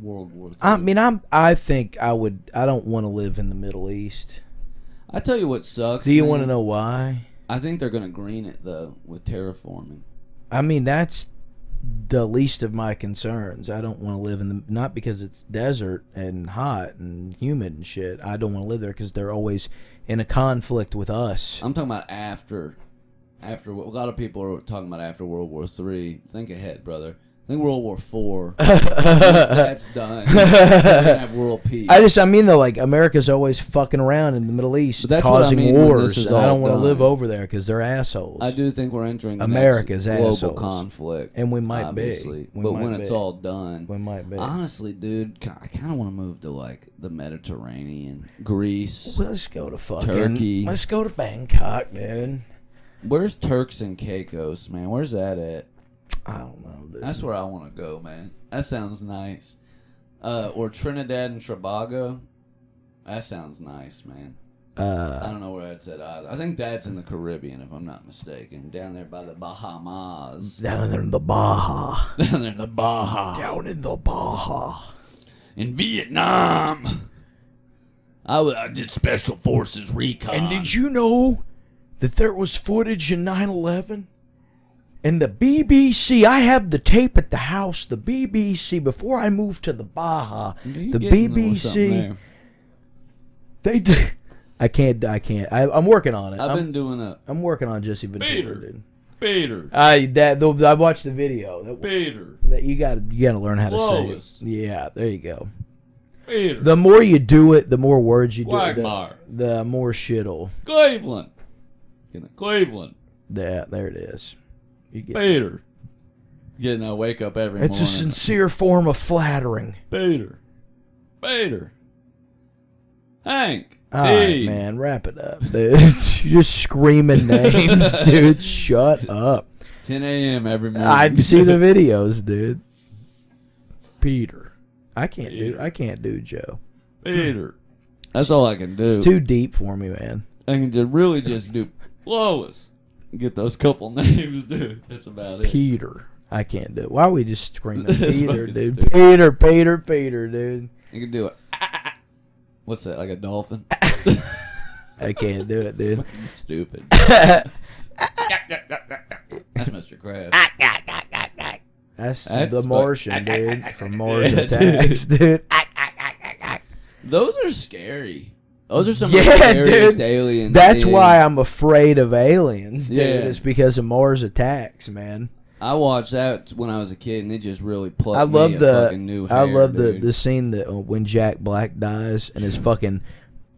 World War III. I mean, I think I don't want to live in the Middle East. I tell you what sucks. Do you man. want to know why? I think they're going to green it, though, with terraforming. I mean, that's the least of my concerns. I don't want to live in the... Not because it's desert and hot and humid and shit. I don't want to live there because they're always in a conflict with us. I'm talking about after a lot of people are talking about after World War III. Think ahead, brother. I think World War IV. Once that's done, we're gonna have world peace. I mean though, like America's always fucking around in the Middle East, causing wars, and I don't want to live over there because they're assholes. I do think we're entering the America's next global assholes. conflict, And we might obviously. be. We But might when be. it's all done, We might be. honestly, dude, I kind of want to move to like the Mediterranean, Greece. Let's go to fucking Turkey. Let's go to Bangkok, dude. Where's Turks and Caicos, man? Where's that at? I don't know, dude. That's where I want to go, man. That sounds nice. Or Trinidad and Tobago. That sounds nice, man. I don't know where that's at either. I think that's in the Caribbean, if I'm not mistaken. Down there by the Bahamas. Down there in the Baja. Down there in the Baja. Down in the Baja. In Vietnam. I did Special Forces recon. And did you know that there was footage in 9/11? And the BBC, I have the tape at the house. The BBC, before I moved to the Baja, the BBC, they did. I can't. I'm working on it. I'm working on Jesse Ventura, dude. Peter. I watched the video. Peter. That you got to learn how to Lois. say it. Yeah, there you go. Peter. The more you do it, the more words you Quagmire. do, the more shit'll. Cleveland. Cleveland. There it is. You get Peter. Getting I wake up every morning. It's a sincere form of flattering. Peter. Peter. Hank. All right, man, wrap it up, dude. You're just screaming names, dude. Shut up. 10 a.m. every morning. I see the videos, dude. Peter. I can't do Joe. Peter. That's all I can do. It's too deep for me, man. I can just do Lois. Get those couple names, dude. That's about it. Peter. I can't do it. Why are we just screaming Peter, dude? Stupid. Peter, dude. You can do it. What's that, like a dolphin? I can't do it, dude. Stupid. That's Mr. Krabs. That's the Martian, dude. From Mars Yeah, Attacks, dude. Those are scary. Those are some of the Yeah, scariest dude. aliens. That's dude. why I'm afraid of aliens, dude. Yeah. It's because of Mars Attacks, man. I watched that when I was a kid, and it just really plucked I love me a fucking new hair, I love dude. the scene that when Jack Black dies and his fucking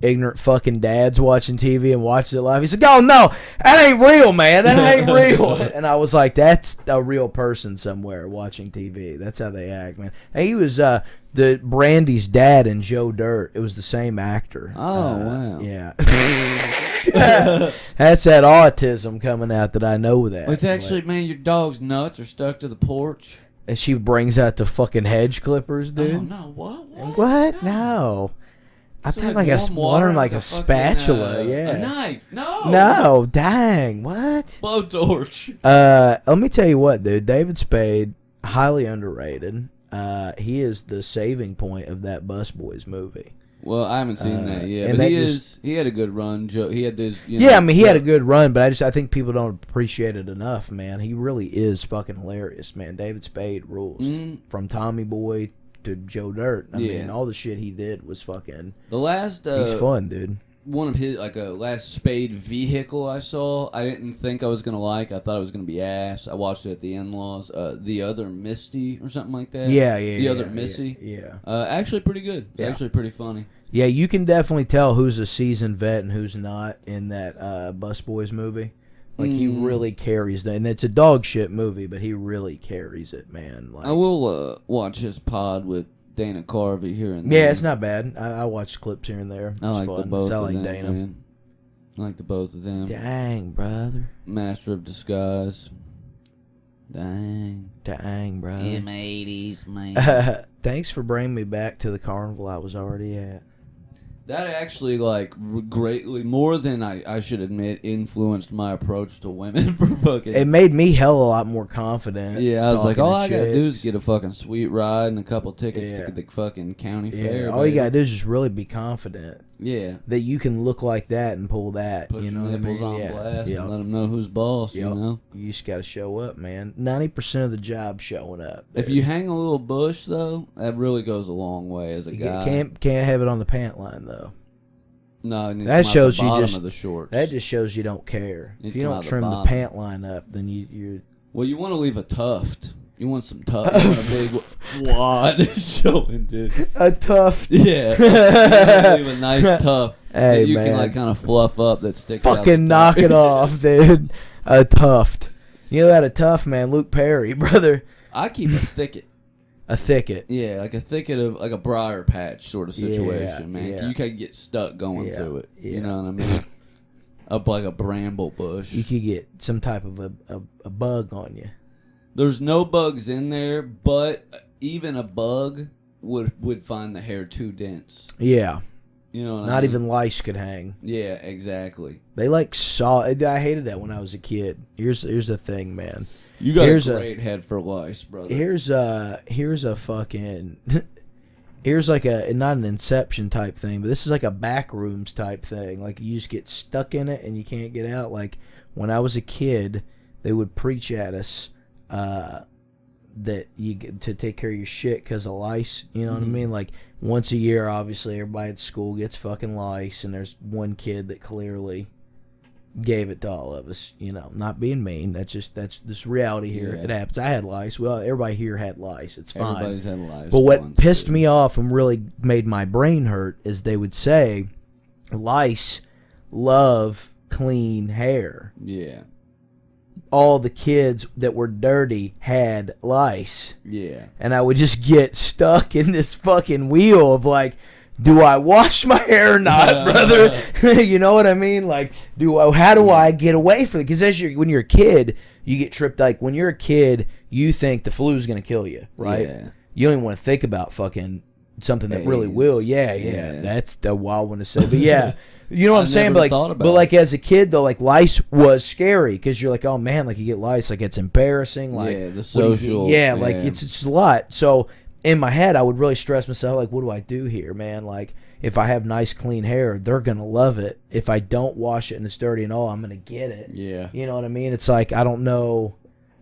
ignorant fucking dads watching TV and watches it live. He's like, oh no, that ain't real, man. That ain't real. And I was like, that's a real person somewhere watching TV. That's how they act, man. And he was the Brandy's dad in Joe Dirt. It was the same actor. Oh, wow. Yeah. That's that autism coming out that I know that. It's actually, man, your dog's nuts are stuck to the porch. And she brings out the fucking hedge clippers, dude. Oh, no. What? What? No. I think like a spatula, yeah. A knife. No. No, dang. What? Blowtorch. Let me tell you what, dude. David Spade, highly underrated. He is the saving point of that Busboys movie. Well, I haven't seen that yet, and but that he had a good run. Joe, he had this. I mean, he had a good run, but I think people don't appreciate it enough, man. He really is fucking hilarious, man. David Spade rules. From Tommy Boy to Joe Dirt. I mean, all the shit he did was fucking. The last. He's fun, dude. One of his, like a last Spade vehicle I saw, I didn't think I was gonna like. I thought it was gonna be ass. I watched it at the in-laws. The Other Misty or something like that. The Other Missy. Yeah. Actually pretty good. It's actually pretty funny. Yeah, you can definitely tell who's a seasoned vet and who's not in that Busboys movie. Like, he really carries that. And it's a dog shit movie, but he really carries it, man. Like, I will watch his pod with Dana Carvey here and there. Yeah, it's not bad. I watch clips here and there. I like the both of them, Dana. man. I like the both of them. Dang, brother. Master of Disguise. Dang, brother. M80s, man. Thanks for bringing me back to the carnival I was already at. That actually, like, greatly, more than I should admit, influenced my approach to women for fucking... It made me hell a lot more confident. Yeah, I was like, all I gotta do is get a fucking sweet ride and a couple tickets to the fucking county fair. All you gotta do is just really be confident. Yeah. That you can look like that and pull that. Put you know your nipples on blast and let them know who's boss, you know? You just gotta show up, man. 90% of the job showing up. Dude. If you hang a little bush, though, that really goes a long way as a guy. Can't have it on the pant line, though. No, it needs that to come shows out the bottom you just of the shorts. That just shows you don't care. If you don't trim the pant line up, then you're. Well, you want to leave a tuft. You want some tuft. You want a big wad showing, dude. A tuft. Yeah. Leave a nice tuft that you can like kind of fluff up that sticks out. Fucking knock it off, dude. A tuft. You know that a tuft, man. Luke Perry, brother. I keep a thicket. A thicket. Yeah, like a thicket of like a briar patch sort of situation, man. Yeah. You could get stuck going through it. You know what I mean? Up like a bramble bush. You could get some type of a bug on you. There's no bugs in there, but even a bug would find the hair too dense. Yeah. You know what Not even lice could hang. Yeah, exactly. They like saw. I hated that when I was a kid. Here's the thing, man. You got a great head for lice, brother. Here's a fucking here's like a not an Inception type thing, but this is like a Backrooms type thing. Like you just get stuck in it and you can't get out. Like when I was a kid, they would preach at us that you get to take care of your shit because of lice. You know what I mean? Like once a year, obviously, everybody at school gets fucking lice, and there's one kid that clearly gave it to all of us. You know, not being mean. That's this reality here. Yeah. It happens. I had lice. Well, everybody here had lice. It's fine. Everybody's had lice. But what pissed me off and really made my brain hurt is they would say lice love clean hair. Yeah. All the kids that were dirty had lice. Yeah. And I would just get stuck in this fucking wheel of like, do I wash my hair or not, brother? You know what I mean? Like, how do I get away from it? Because when you're a kid, you get tripped. Like, when you're a kid, you think the flu's going to kill you, right? Yeah. You don't even want to think about fucking something that really will. Yeah. That's the wild one to say. But yeah. You know what I'm saying? But like as a kid though, like lice was scary because you're like, oh man, like you get lice, like it's embarrassing. Like the social. Like it's a lot. So in my head, I would really stress myself, like, what do I do here, man? Like if I have nice clean hair, they're gonna love it. If I don't wash it and it's dirty and all, I'm gonna get it. Yeah. You know what I mean? It's like I don't know.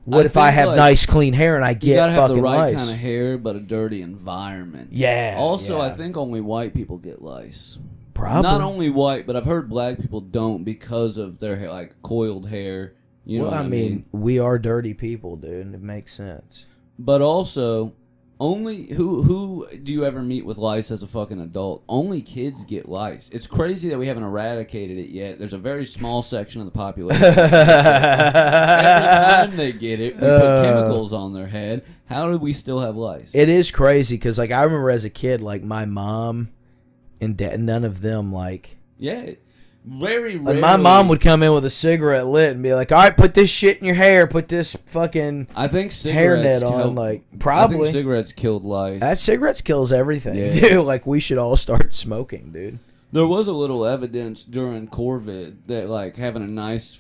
What if I have like nice clean hair and I get fucking lice? You gotta have the right kind of hair, but a dirty environment. Yeah. Also, I think only white people get lice. Probably. Not only white, but I've heard black people don't because of their hair, like coiled hair. You know what I mean? We are dirty people, dude, and it makes sense. But also, Only who do you ever meet with lice as a fucking adult? Only kids get lice. It's crazy that we haven't eradicated it yet. There's a very small section of the population. Every time they get it, we put chemicals on their head. How do we still have lice? It is crazy because, like, I remember as a kid, like, my mom and dad, none of them, like... Yeah. Very rarely. My mom would come in with a cigarette lit and be like, all right, put this shit in your hair. Put this fucking hairnet on. Like, probably. I think cigarettes killed lice. That cigarettes kills everything, dude. Like, we should all start smoking, dude. There was a little evidence during COVID that, like, having a nice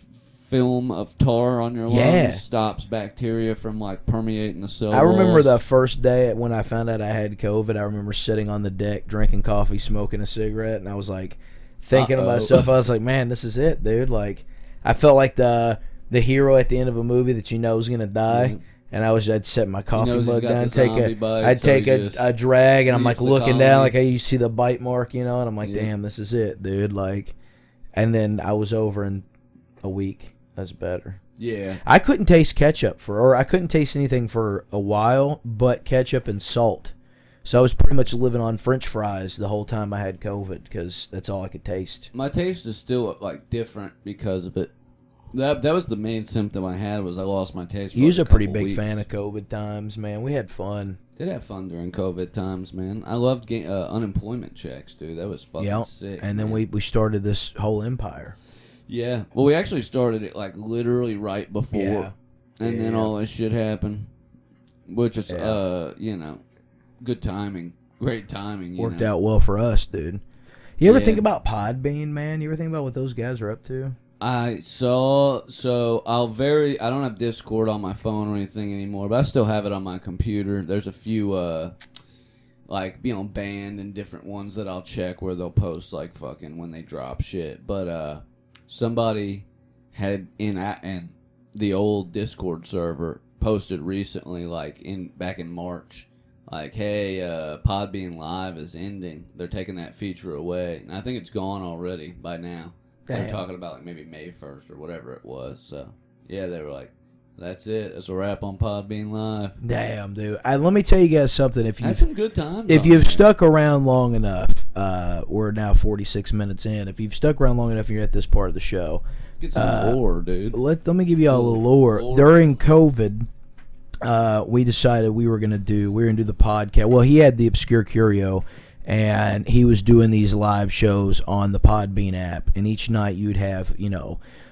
film of tar on your lungs stops bacteria from, like, permeating the cell I remember walls. the first day when I found out I had COVID, I remember sitting on the deck, drinking coffee, smoking a cigarette, and I was like... thinking to myself, I was like, man, this is it, dude. Like, I felt like the hero at the end of a movie that you know is gonna die, and I'd set my coffee mug down, I'd take a drag, and I'm like looking down, like you see the bite mark, you know, and I'm like, damn, this is it, dude. Like, and then I was over in a week. That's better. Yeah. I couldn't taste ketchup or I couldn't taste anything for a while, but ketchup and salt. So I was pretty much living on French fries the whole time I had COVID because that's all I could taste. My taste is still like different because of it. That was the main symptom I had was I lost my taste. You was a pretty big fan of COVID times, man. We had fun. Did have fun during COVID times, man. I loved unemployment checks, dude. That was fucking sick. And then we started this whole empire. Yeah. Well, we actually started it like literally right before, and then all this shit happened, which is you know. Good timing. Great timing. Worked out well for us, dude. You ever think about Podbean, man? You ever think about what those guys are up to? I don't have Discord on my phone or anything anymore, but I still have it on my computer. There's a few, like, banned and different ones that I'll check where they'll post, like, fucking when they drop shit. But, somebody had in the old Discord server posted recently, like, back in March, like, hey, Podbean Live is ending. They're taking that feature away. And I think it's gone already by now. They're talking about, like, maybe May 1st or whatever it was. So, yeah, they were like, that's it. That's a wrap on Podbean Live. Damn, dude. Let me tell you guys something. Had some good times. If you've stuck around long enough, we're now 46 minutes in. If you've stuck around long enough and you're at this part of the show. Let's get some lore, dude. Let me give you all a little lore. During COVID... we decided we were gonna do the podcast. Well, he had the Obscure Curio, and he was doing these live shows on the Podbean app. And each night you'd have,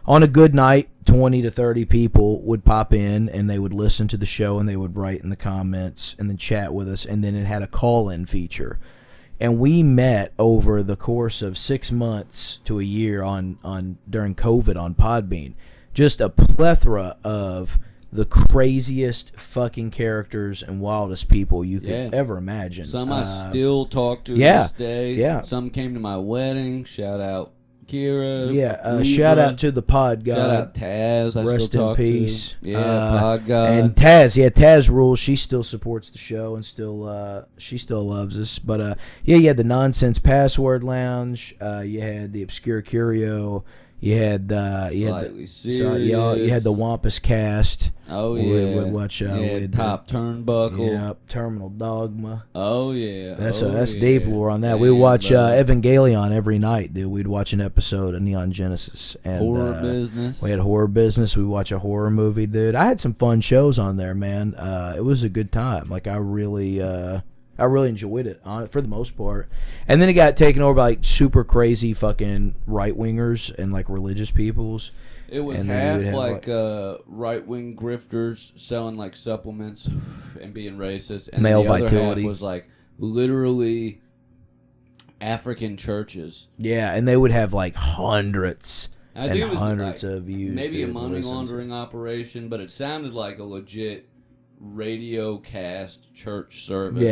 on a good night, 20 to 30 people would pop in, and they would listen to the show, and they would write in the comments, and then chat with us. And then it had a call-in feature. And we met over the course of 6 months to a year during COVID on Podbean. Just a plethora of the craziest fucking characters and wildest people you could ever imagine. Some I still talk to this day. Yeah. Some came to my wedding. Shout out Kira. Yeah. Shout out to the Pod God. Shout out Taz. Rest in peace. Yeah, Pod God. And Taz. Yeah, Taz rules. She still supports the show and she still loves us. But you had the Nonsense Password Lounge. You had the Obscure Curio. You had Slightly Serious. You had the Wampus Cast. Oh yeah. We'd watch Top Turnbuckle. Yeah, Terminal Dogma. Oh yeah. That's deep lore on that. We watch Evangelion every night, dude. We'd watch an episode of Neon Genesis and Horror Business. We had Horror Business. We watch a horror movie, dude. I had some fun shows on there, man. It was a good time. Like I really enjoyed it for the most part. And then it got taken over by like super crazy fucking right wingers and like religious peoples. It was half like right wing grifters selling like supplements and being racist, and male the other vitality half was like literally African churches. Yeah, and they would have like hundreds of views. Maybe a money laundering operation, but it sounded like a legit radio cast church service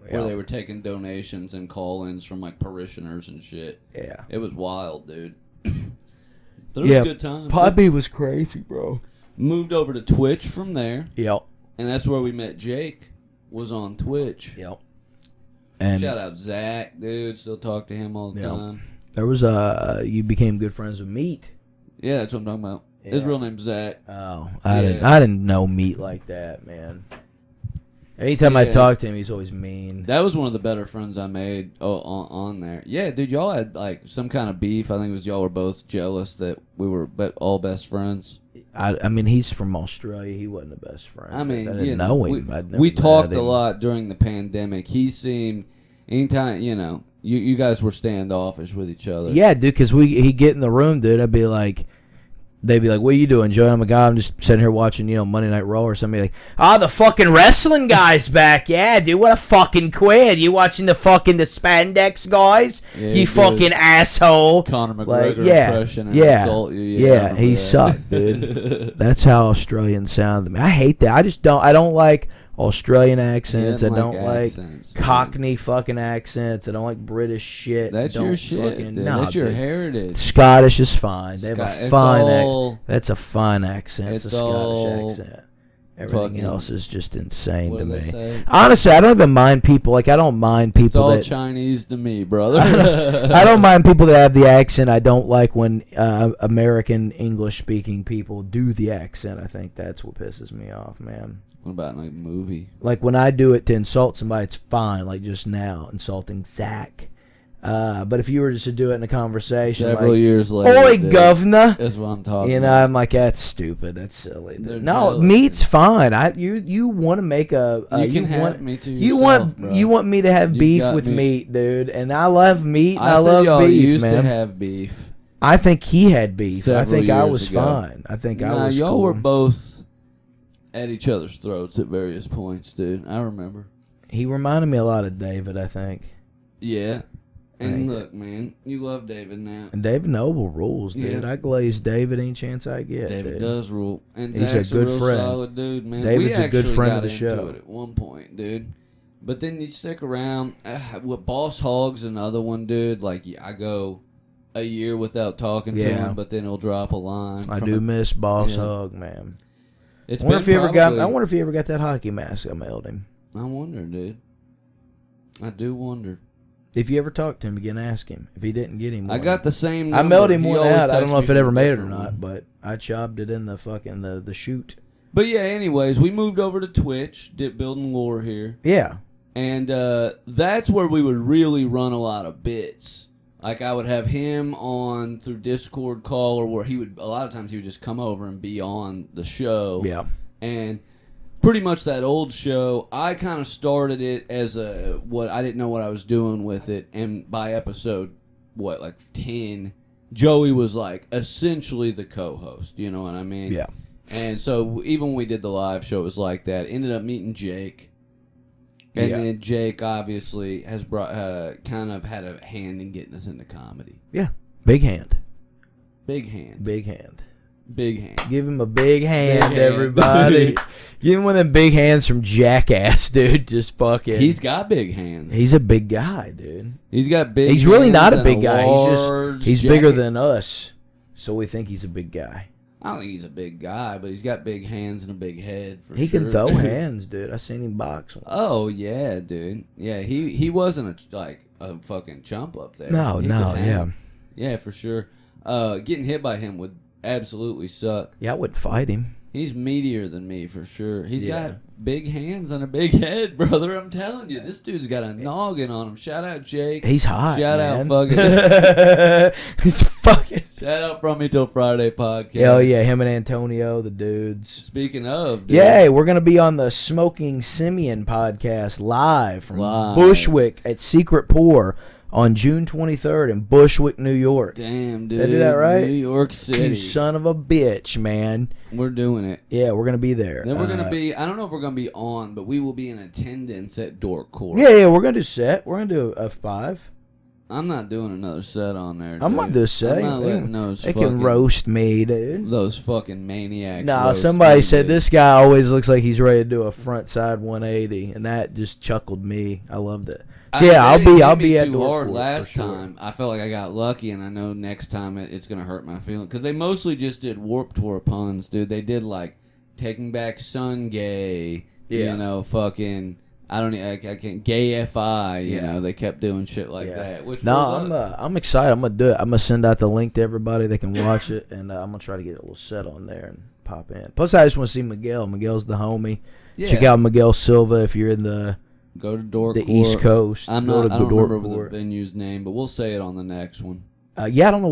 where they were taking donations and call-ins from like parishioners and shit. Yeah, it was wild, dude. There was good times. Podbean was crazy, bro. Moved over to Twitch from there. Yep. And that's where we met Jake. Was on Twitch. Yep. And shout out Zach, dude. Still talk to him all the time. There was you became good friends with Meat. Yeah, that's what I'm talking about. His real name's Zach. Oh, I didn't know Meat like that, man. Anytime I talk to him, he's always mean. That was one of the better friends I made on there. Yeah, dude, y'all had like some kind of beef. I think it was y'all were both jealous that we were all best friends. I mean, he's from Australia. He wasn't the best friend. I mean, I didn't know him. We talked a lot during the pandemic. He seemed, anytime, you guys were standoffish with each other. Yeah, dude, because he'd get in the room, dude. They'd be like, "What are you doing, Joe?" I'm like, "I'm just sitting here watching, Monday Night Raw or something." Like, the fucking wrestling guy's back. Yeah, dude, what a fucking quid. You watching the spandex guys? Yeah, you fucking asshole. Conor McGregor impression and insult you. Yeah, he sucked, dude. That's how Australians sound to me. I hate that. I don't like Australian accents. I don't like Cockney fucking accents. I don't like British shit. That's your shit. That's your heritage. Scottish is fine. They have a fine accent. That's a fine accent. It's a Scottish accent. Everything else is just insane to me. Honestly, I don't even mind people. Like, I don't mind people It's all Chinese to me, brother. I don't mind people that have the accent. I don't like when American English-speaking people do the accent. I think that's what pisses me off, man. What about like a movie? Like when I do it to insult somebody, it's fine. Like just now, insulting Zach. But if you were just to do it in a conversation, several years later, "Oi, governor," that's what I'm talking about. I'm like, that's stupid. That's silly. No, meat's fine. You want to make you can have me to yourself, bro. You want me to have beef with meat, dude, and I love meat. And I love y'all beef, used man. to have beef. I think he had beef. I think I was ago. fine. I think I was. Y'all cool. were both at each other's throats at various points, dude. I remember. He reminded me a lot of David, I think. Yeah. And look, man, you love David now. And David Noble rules, dude. Yeah. I glaze David any chance I get. David does rule. And he's Zach's a good real friend. Solid dude, man. David's a good friend of the show. Into it at one point, dude. But then you stick around. With Boss Hogg's another one, dude. Like, I go a year without talking to him, but then he'll drop a line. I do miss Boss Hogg, man. I wonder if he ever got that hockey mask I mailed him. I wonder, dude. I do wonder. If you ever talk to him again, ask him. If he didn't get him one. I got the same number. I mailed him one out. I don't know if it ever made it or not, but I chopped it in the fucking the chute. But yeah, anyways, we moved over to Twitch, building lore here. Yeah. And that's where we would really run a lot of bits. Like, I would have him on through Discord call, or where a lot of times he would just come over and be on the show. Yeah. And pretty much that old show, I kind of started it as I didn't know what I was doing with it. And by episode, 10, Joey was like essentially the co-host. You know what I mean? Yeah. And so even when we did the live show, it was like that. Ended up meeting Jake. And then Jake obviously has kind of had a hand in getting us into comedy. Yeah. Big hand. Big hand. Big hand. Big hand. Give him a big hand, everybody. Give him one of them big hands from Jackass, dude. Just fucking. He's got big hands. He's a big guy, dude. He's got big. He's really not a big guy. He's jacket. Bigger than us, so we think he's a big guy. I don't think he's a big guy, but he's got big hands and a big head. He can throw hands, dude. I seen him box once. Oh yeah, dude. Yeah, he wasn't a fucking chump up there. No, yeah, for sure. Getting hit by him would absolutely suck. Yeah, I would fight him. He's meatier than me for sure. He's got big hands and a big head, brother. I'm telling you, this dude's got a noggin on him. Shout out Jake. He's hot. Shout man. out fucking. He's fucking. Shout out from Me Till Friday podcast. Hell yeah, him and Antonio, the dudes. Speaking of, dude. Yeah, we're gonna be on the Smoking Simeon podcast live from Bushwick at Secret Pour on June 23rd in Bushwick, New York. Damn, dude. Did I do that right? New York City. You son of a bitch, man. We're doing it. Yeah, we're going to be there. Then we're going to be, I don't know if we're going to be on, but we will be in attendance at Dork Court. Yeah, we're going to do set. We're going to do a F5. I'm not doing another set on there, dude. I'm going to do a set. I'm not letting those They can roast me, dude. Those fucking maniacs. No, somebody said this guy always looks like he's ready to do a front side 180, and that just chuckled me. I loved it. So yeah, I'll be at too hard last sure. time. I felt like I got lucky, and I know next time it's gonna hurt my feelings because they mostly just did Warped Tour puns, dude. They did like Taking Back Sun Gay, you know, fucking I can't gay fi, you know. They kept doing shit like that. Which I'm excited. I'm gonna do it. I'm gonna send out the link to everybody. They can watch it, and I'm gonna try to get a little set on there and pop in. Plus, I just want to see Miguel. Miguel's the homie. Check out Miguel Silva if you're in the Go to Dork the East Coast. I don't remember the venue's name, but we'll say it on the next one. I don't know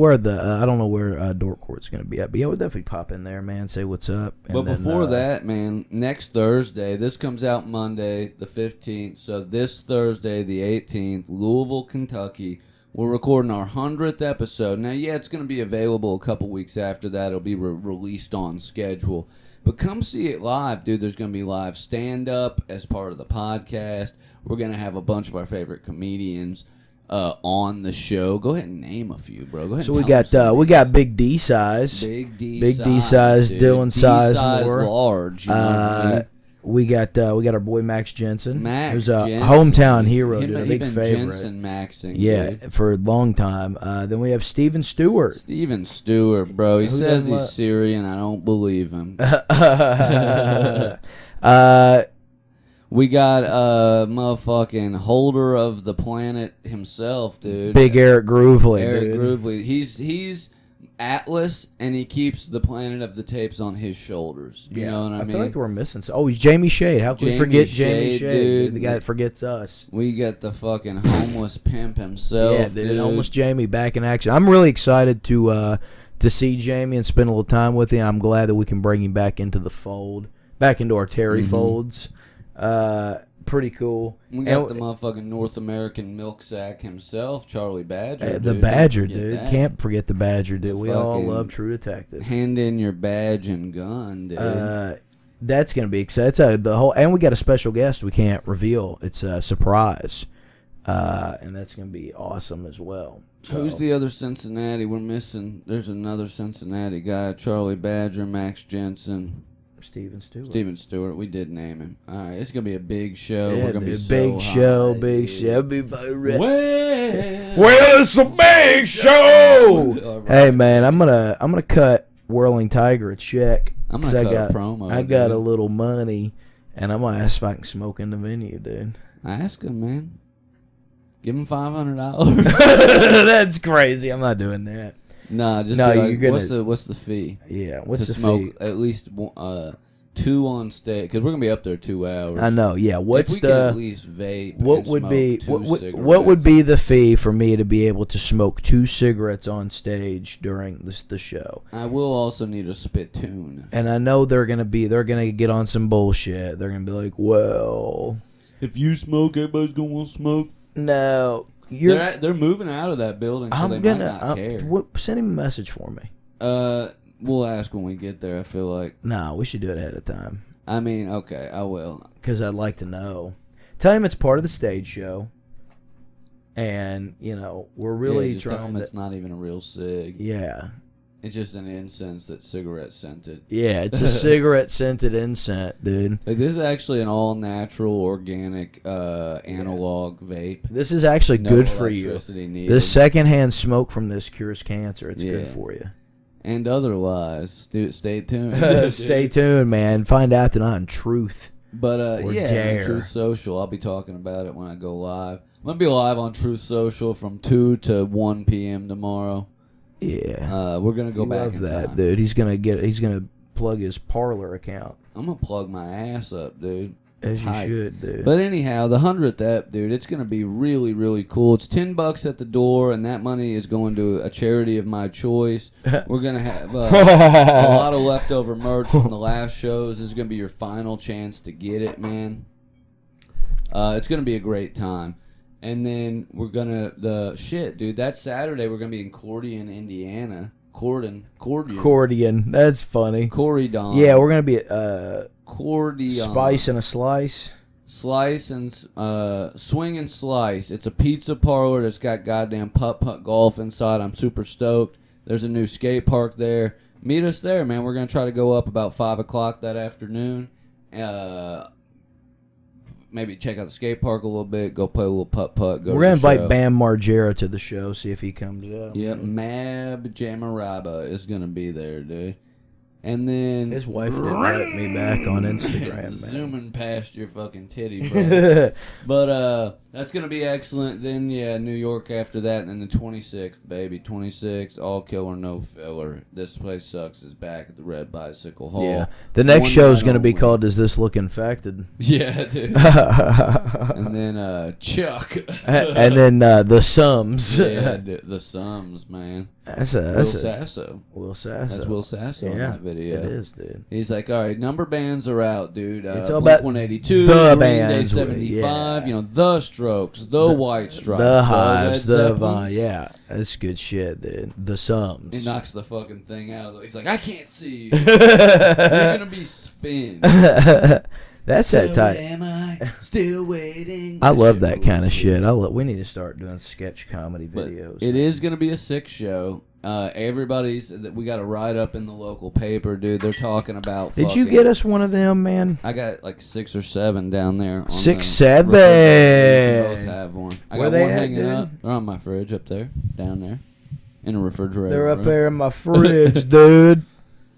where Dork Court's going to be at, but we'll definitely pop in there, man. Say what's up. But before that, man, next Thursday, this comes out Monday the 15th. So this Thursday, the 18th, Louisville, Kentucky. We're recording our 100th episode. Now, it's going to be available a couple weeks after that. It'll be released on schedule. But come see it live, dude. There's going to be live stand-up as part of the podcast. We're going to have a bunch of our favorite comedians on the show. Go ahead and name a few, bro. Go ahead. So we got Big D Size. Big D Size, Dylan Sizemore. Large. You know what I mean? We got our boy Max Jensen, who's a Jensen, hometown hero, dude, a big been favorite. Jensen Maxing, dude. For a long time. Then we have Steven Stewart. Steven Stewart, bro. He says he's Syrian. I don't believe him. We got motherfucking holder of the planet himself, dude. Big Eric Groovely, Eric Groovely. He's Atlas, and he keeps the Planet of the Tapes on his shoulders. You know what I mean? I feel like we're missing. He's Jamie Shade. How can we forget Jamie Shade, dude? The guy that forgets us. We got the fucking homeless pimp himself. Yeah, dude. Homeless Jamie back in action. I'm really excited to see Jamie and spend a little time with him. I'm glad that we can bring him back into the fold, back into our Terry folds. Pretty cool. We got the motherfucking North American milk sack himself, Charlie Badger. The Badger, dude. Can't forget the Badger, dude. We all love True Detective. Hand in your badge and gun, dude. That's gonna be exciting. And we got a special guest we can't reveal. It's a surprise, and that's gonna be awesome as well. So. Who's the other Cincinnati we're missing? There's another Cincinnati guy: Charlie Badger, Max Jensen. Steven Stewart. We did name him. All right, it's gonna be a big show. Yeah, we're gonna be big show. It'll be very well, it's a big show. Right. Hey man, I'm gonna cut Whirling Tiger a check. I'm gonna cut a promo. I got a little money, and I'm gonna ask if I can smoke in the venue, dude. Ask him, man. Give him $500. That's crazy. I'm not doing that. Nah, just you're gonna. What's the fee? Yeah, what's the smoke fee? At least 2 on stage, because we're gonna be up there 2 hours. I know. Yeah, what's if we could at least vape? What would be what would be the fee for me to be able to smoke 2 cigarettes on stage during the show? I will also need a spittoon. And I know they're gonna get on some bullshit. They're gonna be like, well, if you smoke, everybody's gonna want to smoke. No. They're moving out of that building, so they might not care. Send him a message for me. We'll ask when we get there, I feel like. Nah, we should do it ahead of time. I mean, okay, I will. Because I'd like to know. Tell him it's part of the stage show. And, we're really trying tell him it's not even a real cig. Yeah. It's just an incense that's cigarette scented. Yeah, it's a cigarette scented incense, dude. Like, this is actually an all natural, organic, analog vape. This is actually good for you. Needed. The secondhand smoke from this cures cancer. It's good for you. And otherwise, stay tuned. Stay tuned, man. Find out tonight on Truth. But Truth Social. I'll be talking about it when I go live. I'm gonna be live on Truth Social from 2 to 1 p.m. tomorrow. Yeah, we're gonna go back. Love that, time. Dude. He's gonna plug his Parler account. I'm gonna plug my ass up, dude. As you should, dude. But anyhow, the 100th ep, dude, it's gonna be really, really cool. It's $10 at the door, and that money is going to a charity of my choice. We're gonna have a lot of leftover merch from the last shows. This is gonna be your final chance to get it, man. It's gonna be a great time. And then we're gonna dude. That Saturday we're gonna be in Cordian, Indiana. Cordian. That's funny. Corydon. Yeah, we're gonna be at Cordion. Spice and a Slice. Slice and Swing and Slice. It's a pizza parlor that's got goddamn putt golf inside. I'm super stoked. There's a new skate park there. Meet us there, man. We're gonna try to go up about 5:00 that afternoon. Maybe check out the skate park a little bit. Go play a little putt. We're gonna invite Bam Margera to the show. See if he comes out. Yep, Mab Jamaraba is gonna be there, dude. And then his wife didn't let me back on Instagram. Man. Zooming past your fucking titty, bro. But That's going to be excellent. Then, yeah, New York after that. And then the 26th, baby. 26th, all killer, no filler. This Place Sucks is back at the Red Bicycle Hall. Yeah. The next show is going to be called Does This Look Infected? Yeah, dude. And then Chuck. And then The Sums. Yeah, the Sums, man. That's Will Sasso. Will Sasso. That's Will Sasso in that video. It is, dude. He's like, all right, number bands are out, dude. It's all about 182, the Green Day bands, 75, you know, The Strokes, the White Stripes, the Hives, Led the Zeppelins. yeah, that's good shit, dude. The Sums. He knocks the fucking thing out of the. He's like, I can't see you. You're gonna be spin. That's So that type. am I still waiting? I love that kind of shit. We need to start doing sketch comedy But videos. it is gonna be a sick show. We got a write up in the local paper, dude. They're talking about. Did you get us one of them, man? I got like 6 or 7 down there. On 6, the 7. refrigerator. We both have one. I Where got they one at, hanging dude? up. They're on my fridge up there, down there, in a refrigerator. They're up room. there in my fridge, dude.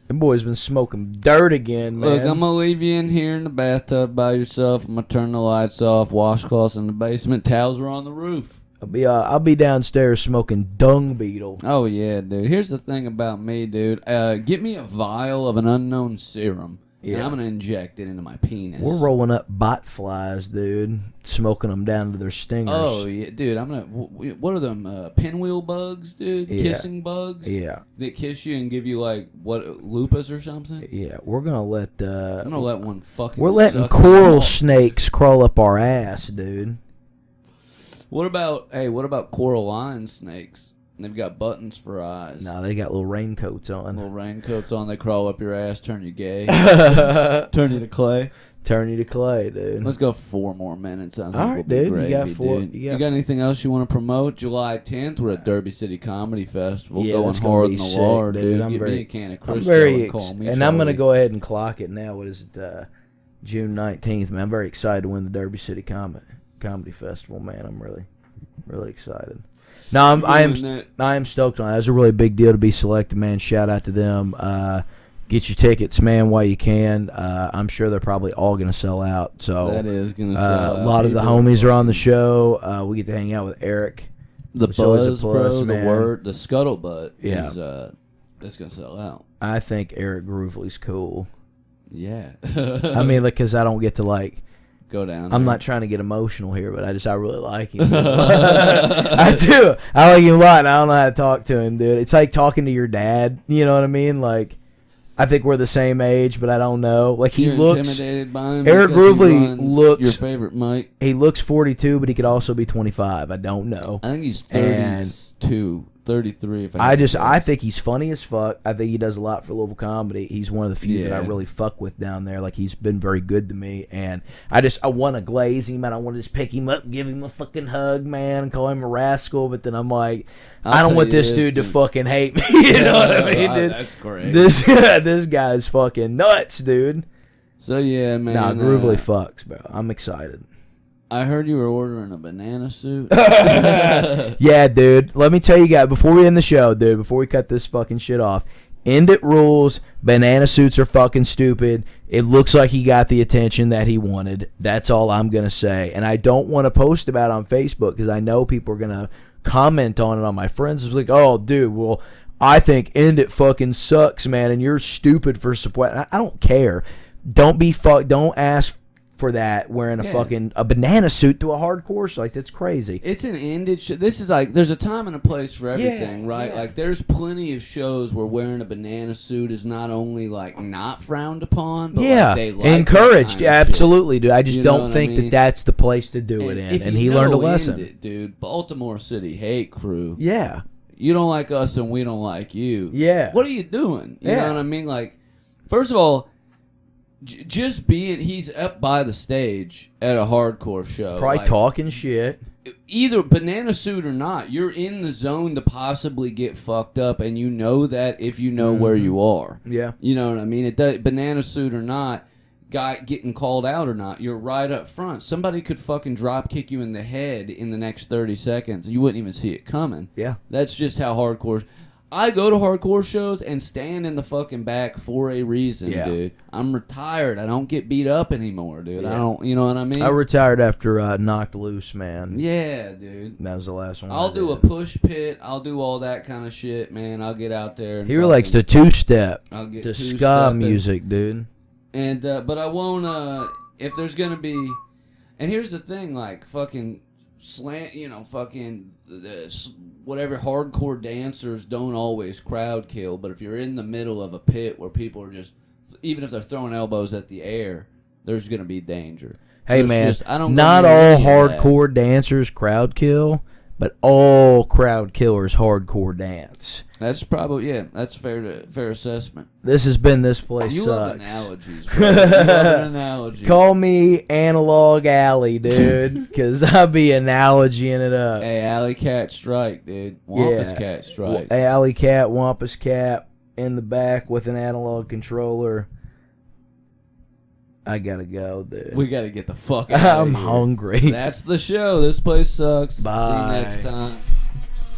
That boy's been smoking dirt again, man. Look, I'm gonna leave you in here in the bathtub by yourself. I'm gonna turn the lights off. Washcloths in the basement. Towels are on the roof. I'll be downstairs smoking dung beetle. Oh yeah, dude. Here's the thing about me, dude. Get me a vial of an unknown serum, and I'm gonna inject it into my penis. We're rolling up bot flies, dude. Smoking them down to their stingers. Oh yeah, dude. I'm gonna. What are them? Pinwheel bugs, dude. Yeah. Kissing bugs. Yeah. That kiss you and give you like what lupus or something. Yeah, we're gonna let. I'm gonna let one fucking. We're letting suck coral off. snakes crawl up our ass, dude. What about Coraline snakes? They've got buttons for eyes. No, they got little raincoats on. Little raincoats on. They crawl up your ass, turn you gay, turn you to clay. Turn you to clay, dude. Let's go for 4 more minutes. I think All right, we'll be dude. gravy, You got 4. dude. You got anything else you want to promote? July 10th, we're at Derby City Comedy Festival. Yeah, Going that's gonna hard be in the sick, Lord, dude. dude. I'm Give very- me a can of Crisco I'm very and call me and I'm gonna Charlie. go ahead and clock it now. What is it? June 19th, man. I'm very excited to win the Derby City Comedy Festival, man. I'm really excited. No, I am stoked on it. It was a really big deal to be selected, man. Shout out to them. Get your tickets, man, while you can. I'm sure they're probably all going to sell out. So That is going to sell out. a lot of the homies are on the show. We get to hang out with Eric. The which is always a Buzz, plus, bro, man. the Scuttlebutt Yeah. is it's going to sell out. I think Eric Groovely's cool. Yeah. I mean, because I don't get to, like, go down I'm there. not trying to get emotional here, but I really like him. I do. I like him a lot, and I don't know how to talk to him, dude. It's like talking to your dad. You know what I mean? Like, I think we're the same age, but I don't know. Like, You're looks intimidated by him. Eric because he Groovely runs looks- your favorite mic. he looks 42, but he could also be 25. I don't know. I think he's And 32, 33. If I I think he's funny as fuck. I think he does a lot for Louisville comedy. He's one of the few that I Yeah. really fuck with down there. Like, he's been very good to me, and I want to glaze him, and I want to just pick him up, give him a fucking hug, man, and call him a rascal. But then I'm like, I don't want this dude to fucking hate me. You know what I mean, dude? That's great. This guy's fucking nuts, dude. So yeah, man. Nah, Groovely fucks, bro. I'm excited. I heard you were ordering a banana suit. Yeah, dude. Let me tell you guys, before we end the show, dude, before we cut this fucking shit off, End It rules. Banana suits are fucking stupid. It looks like he got the attention that he wanted. That's all I'm going to say. And I don't want to post about it on Facebook because I know people are going to comment on it on my friends. It's like, oh, dude, well, I think End It fucking sucks, man, and you're stupid for supporting. I don't care. Don't ask for that wearing a banana suit to a hardcore show. Like, that's crazy. It's an ended show. This is like, there's a time and a place for everything, right? yeah. Like, there's plenty of shows where wearing a banana suit is not only, like, not frowned upon, but, like, they like encouraged. that kind of Absolutely, dude. I just You know don't what I think mean? that that's the place to do it shit. in. If And you he learned a know lesson. End It, dude. Baltimore City hate crew. Yeah. You don't like us and we don't like you. Yeah. What are you doing? You Yeah. know what I mean? Like, first of all, just being, he's up by the stage at a hardcore show. Probably like, talking shit. either banana suit or not, you're in the zone to possibly get fucked up, and you know that if you know where you are. Yeah. You know what I mean? It does, banana suit or not, guy getting called out or not, you're right up front. Somebody could fucking drop kick you in the head in the next 30 seconds. You wouldn't even see it coming. Yeah. That's just how hardcore. I go to hardcore shows and stand in the fucking back for a reason, dude. I'm retired. I don't get beat up anymore, dude. I don't, you know what I mean? I retired after Knocked Loose, man. Yeah, dude. That was the last one. I'll do a push pit. I'll do all that kind of shit, man. I'll get out there. And he likes the two-step. I'll get to ska music, dude. And but I won't. If there's gonna be, and here's the thing, like fucking slant, you know, fucking whatever hardcore dancers don't always crowd kill, but if you're in the middle of a pit where people are just, even if they're throwing elbows at the air, there's gonna be danger. Hey man, not all hardcore dancers crowd kill, but all crowd killers hardcore dance. That's probably, that's fair assessment. This has been This Place You Sucks. love analogies, bro. You love an analogy. Call me Analog Alley, dude, because I be analogying it up. Hey, Alley Cat Strike, dude. Wampus Cat Strike. Alley Cat, Wampus Cat in the back with an analog controller. I gotta go, dude. We gotta get the fuck out of here. I'm hungry. That's the show. This Place Sucks. Bye. See you next time.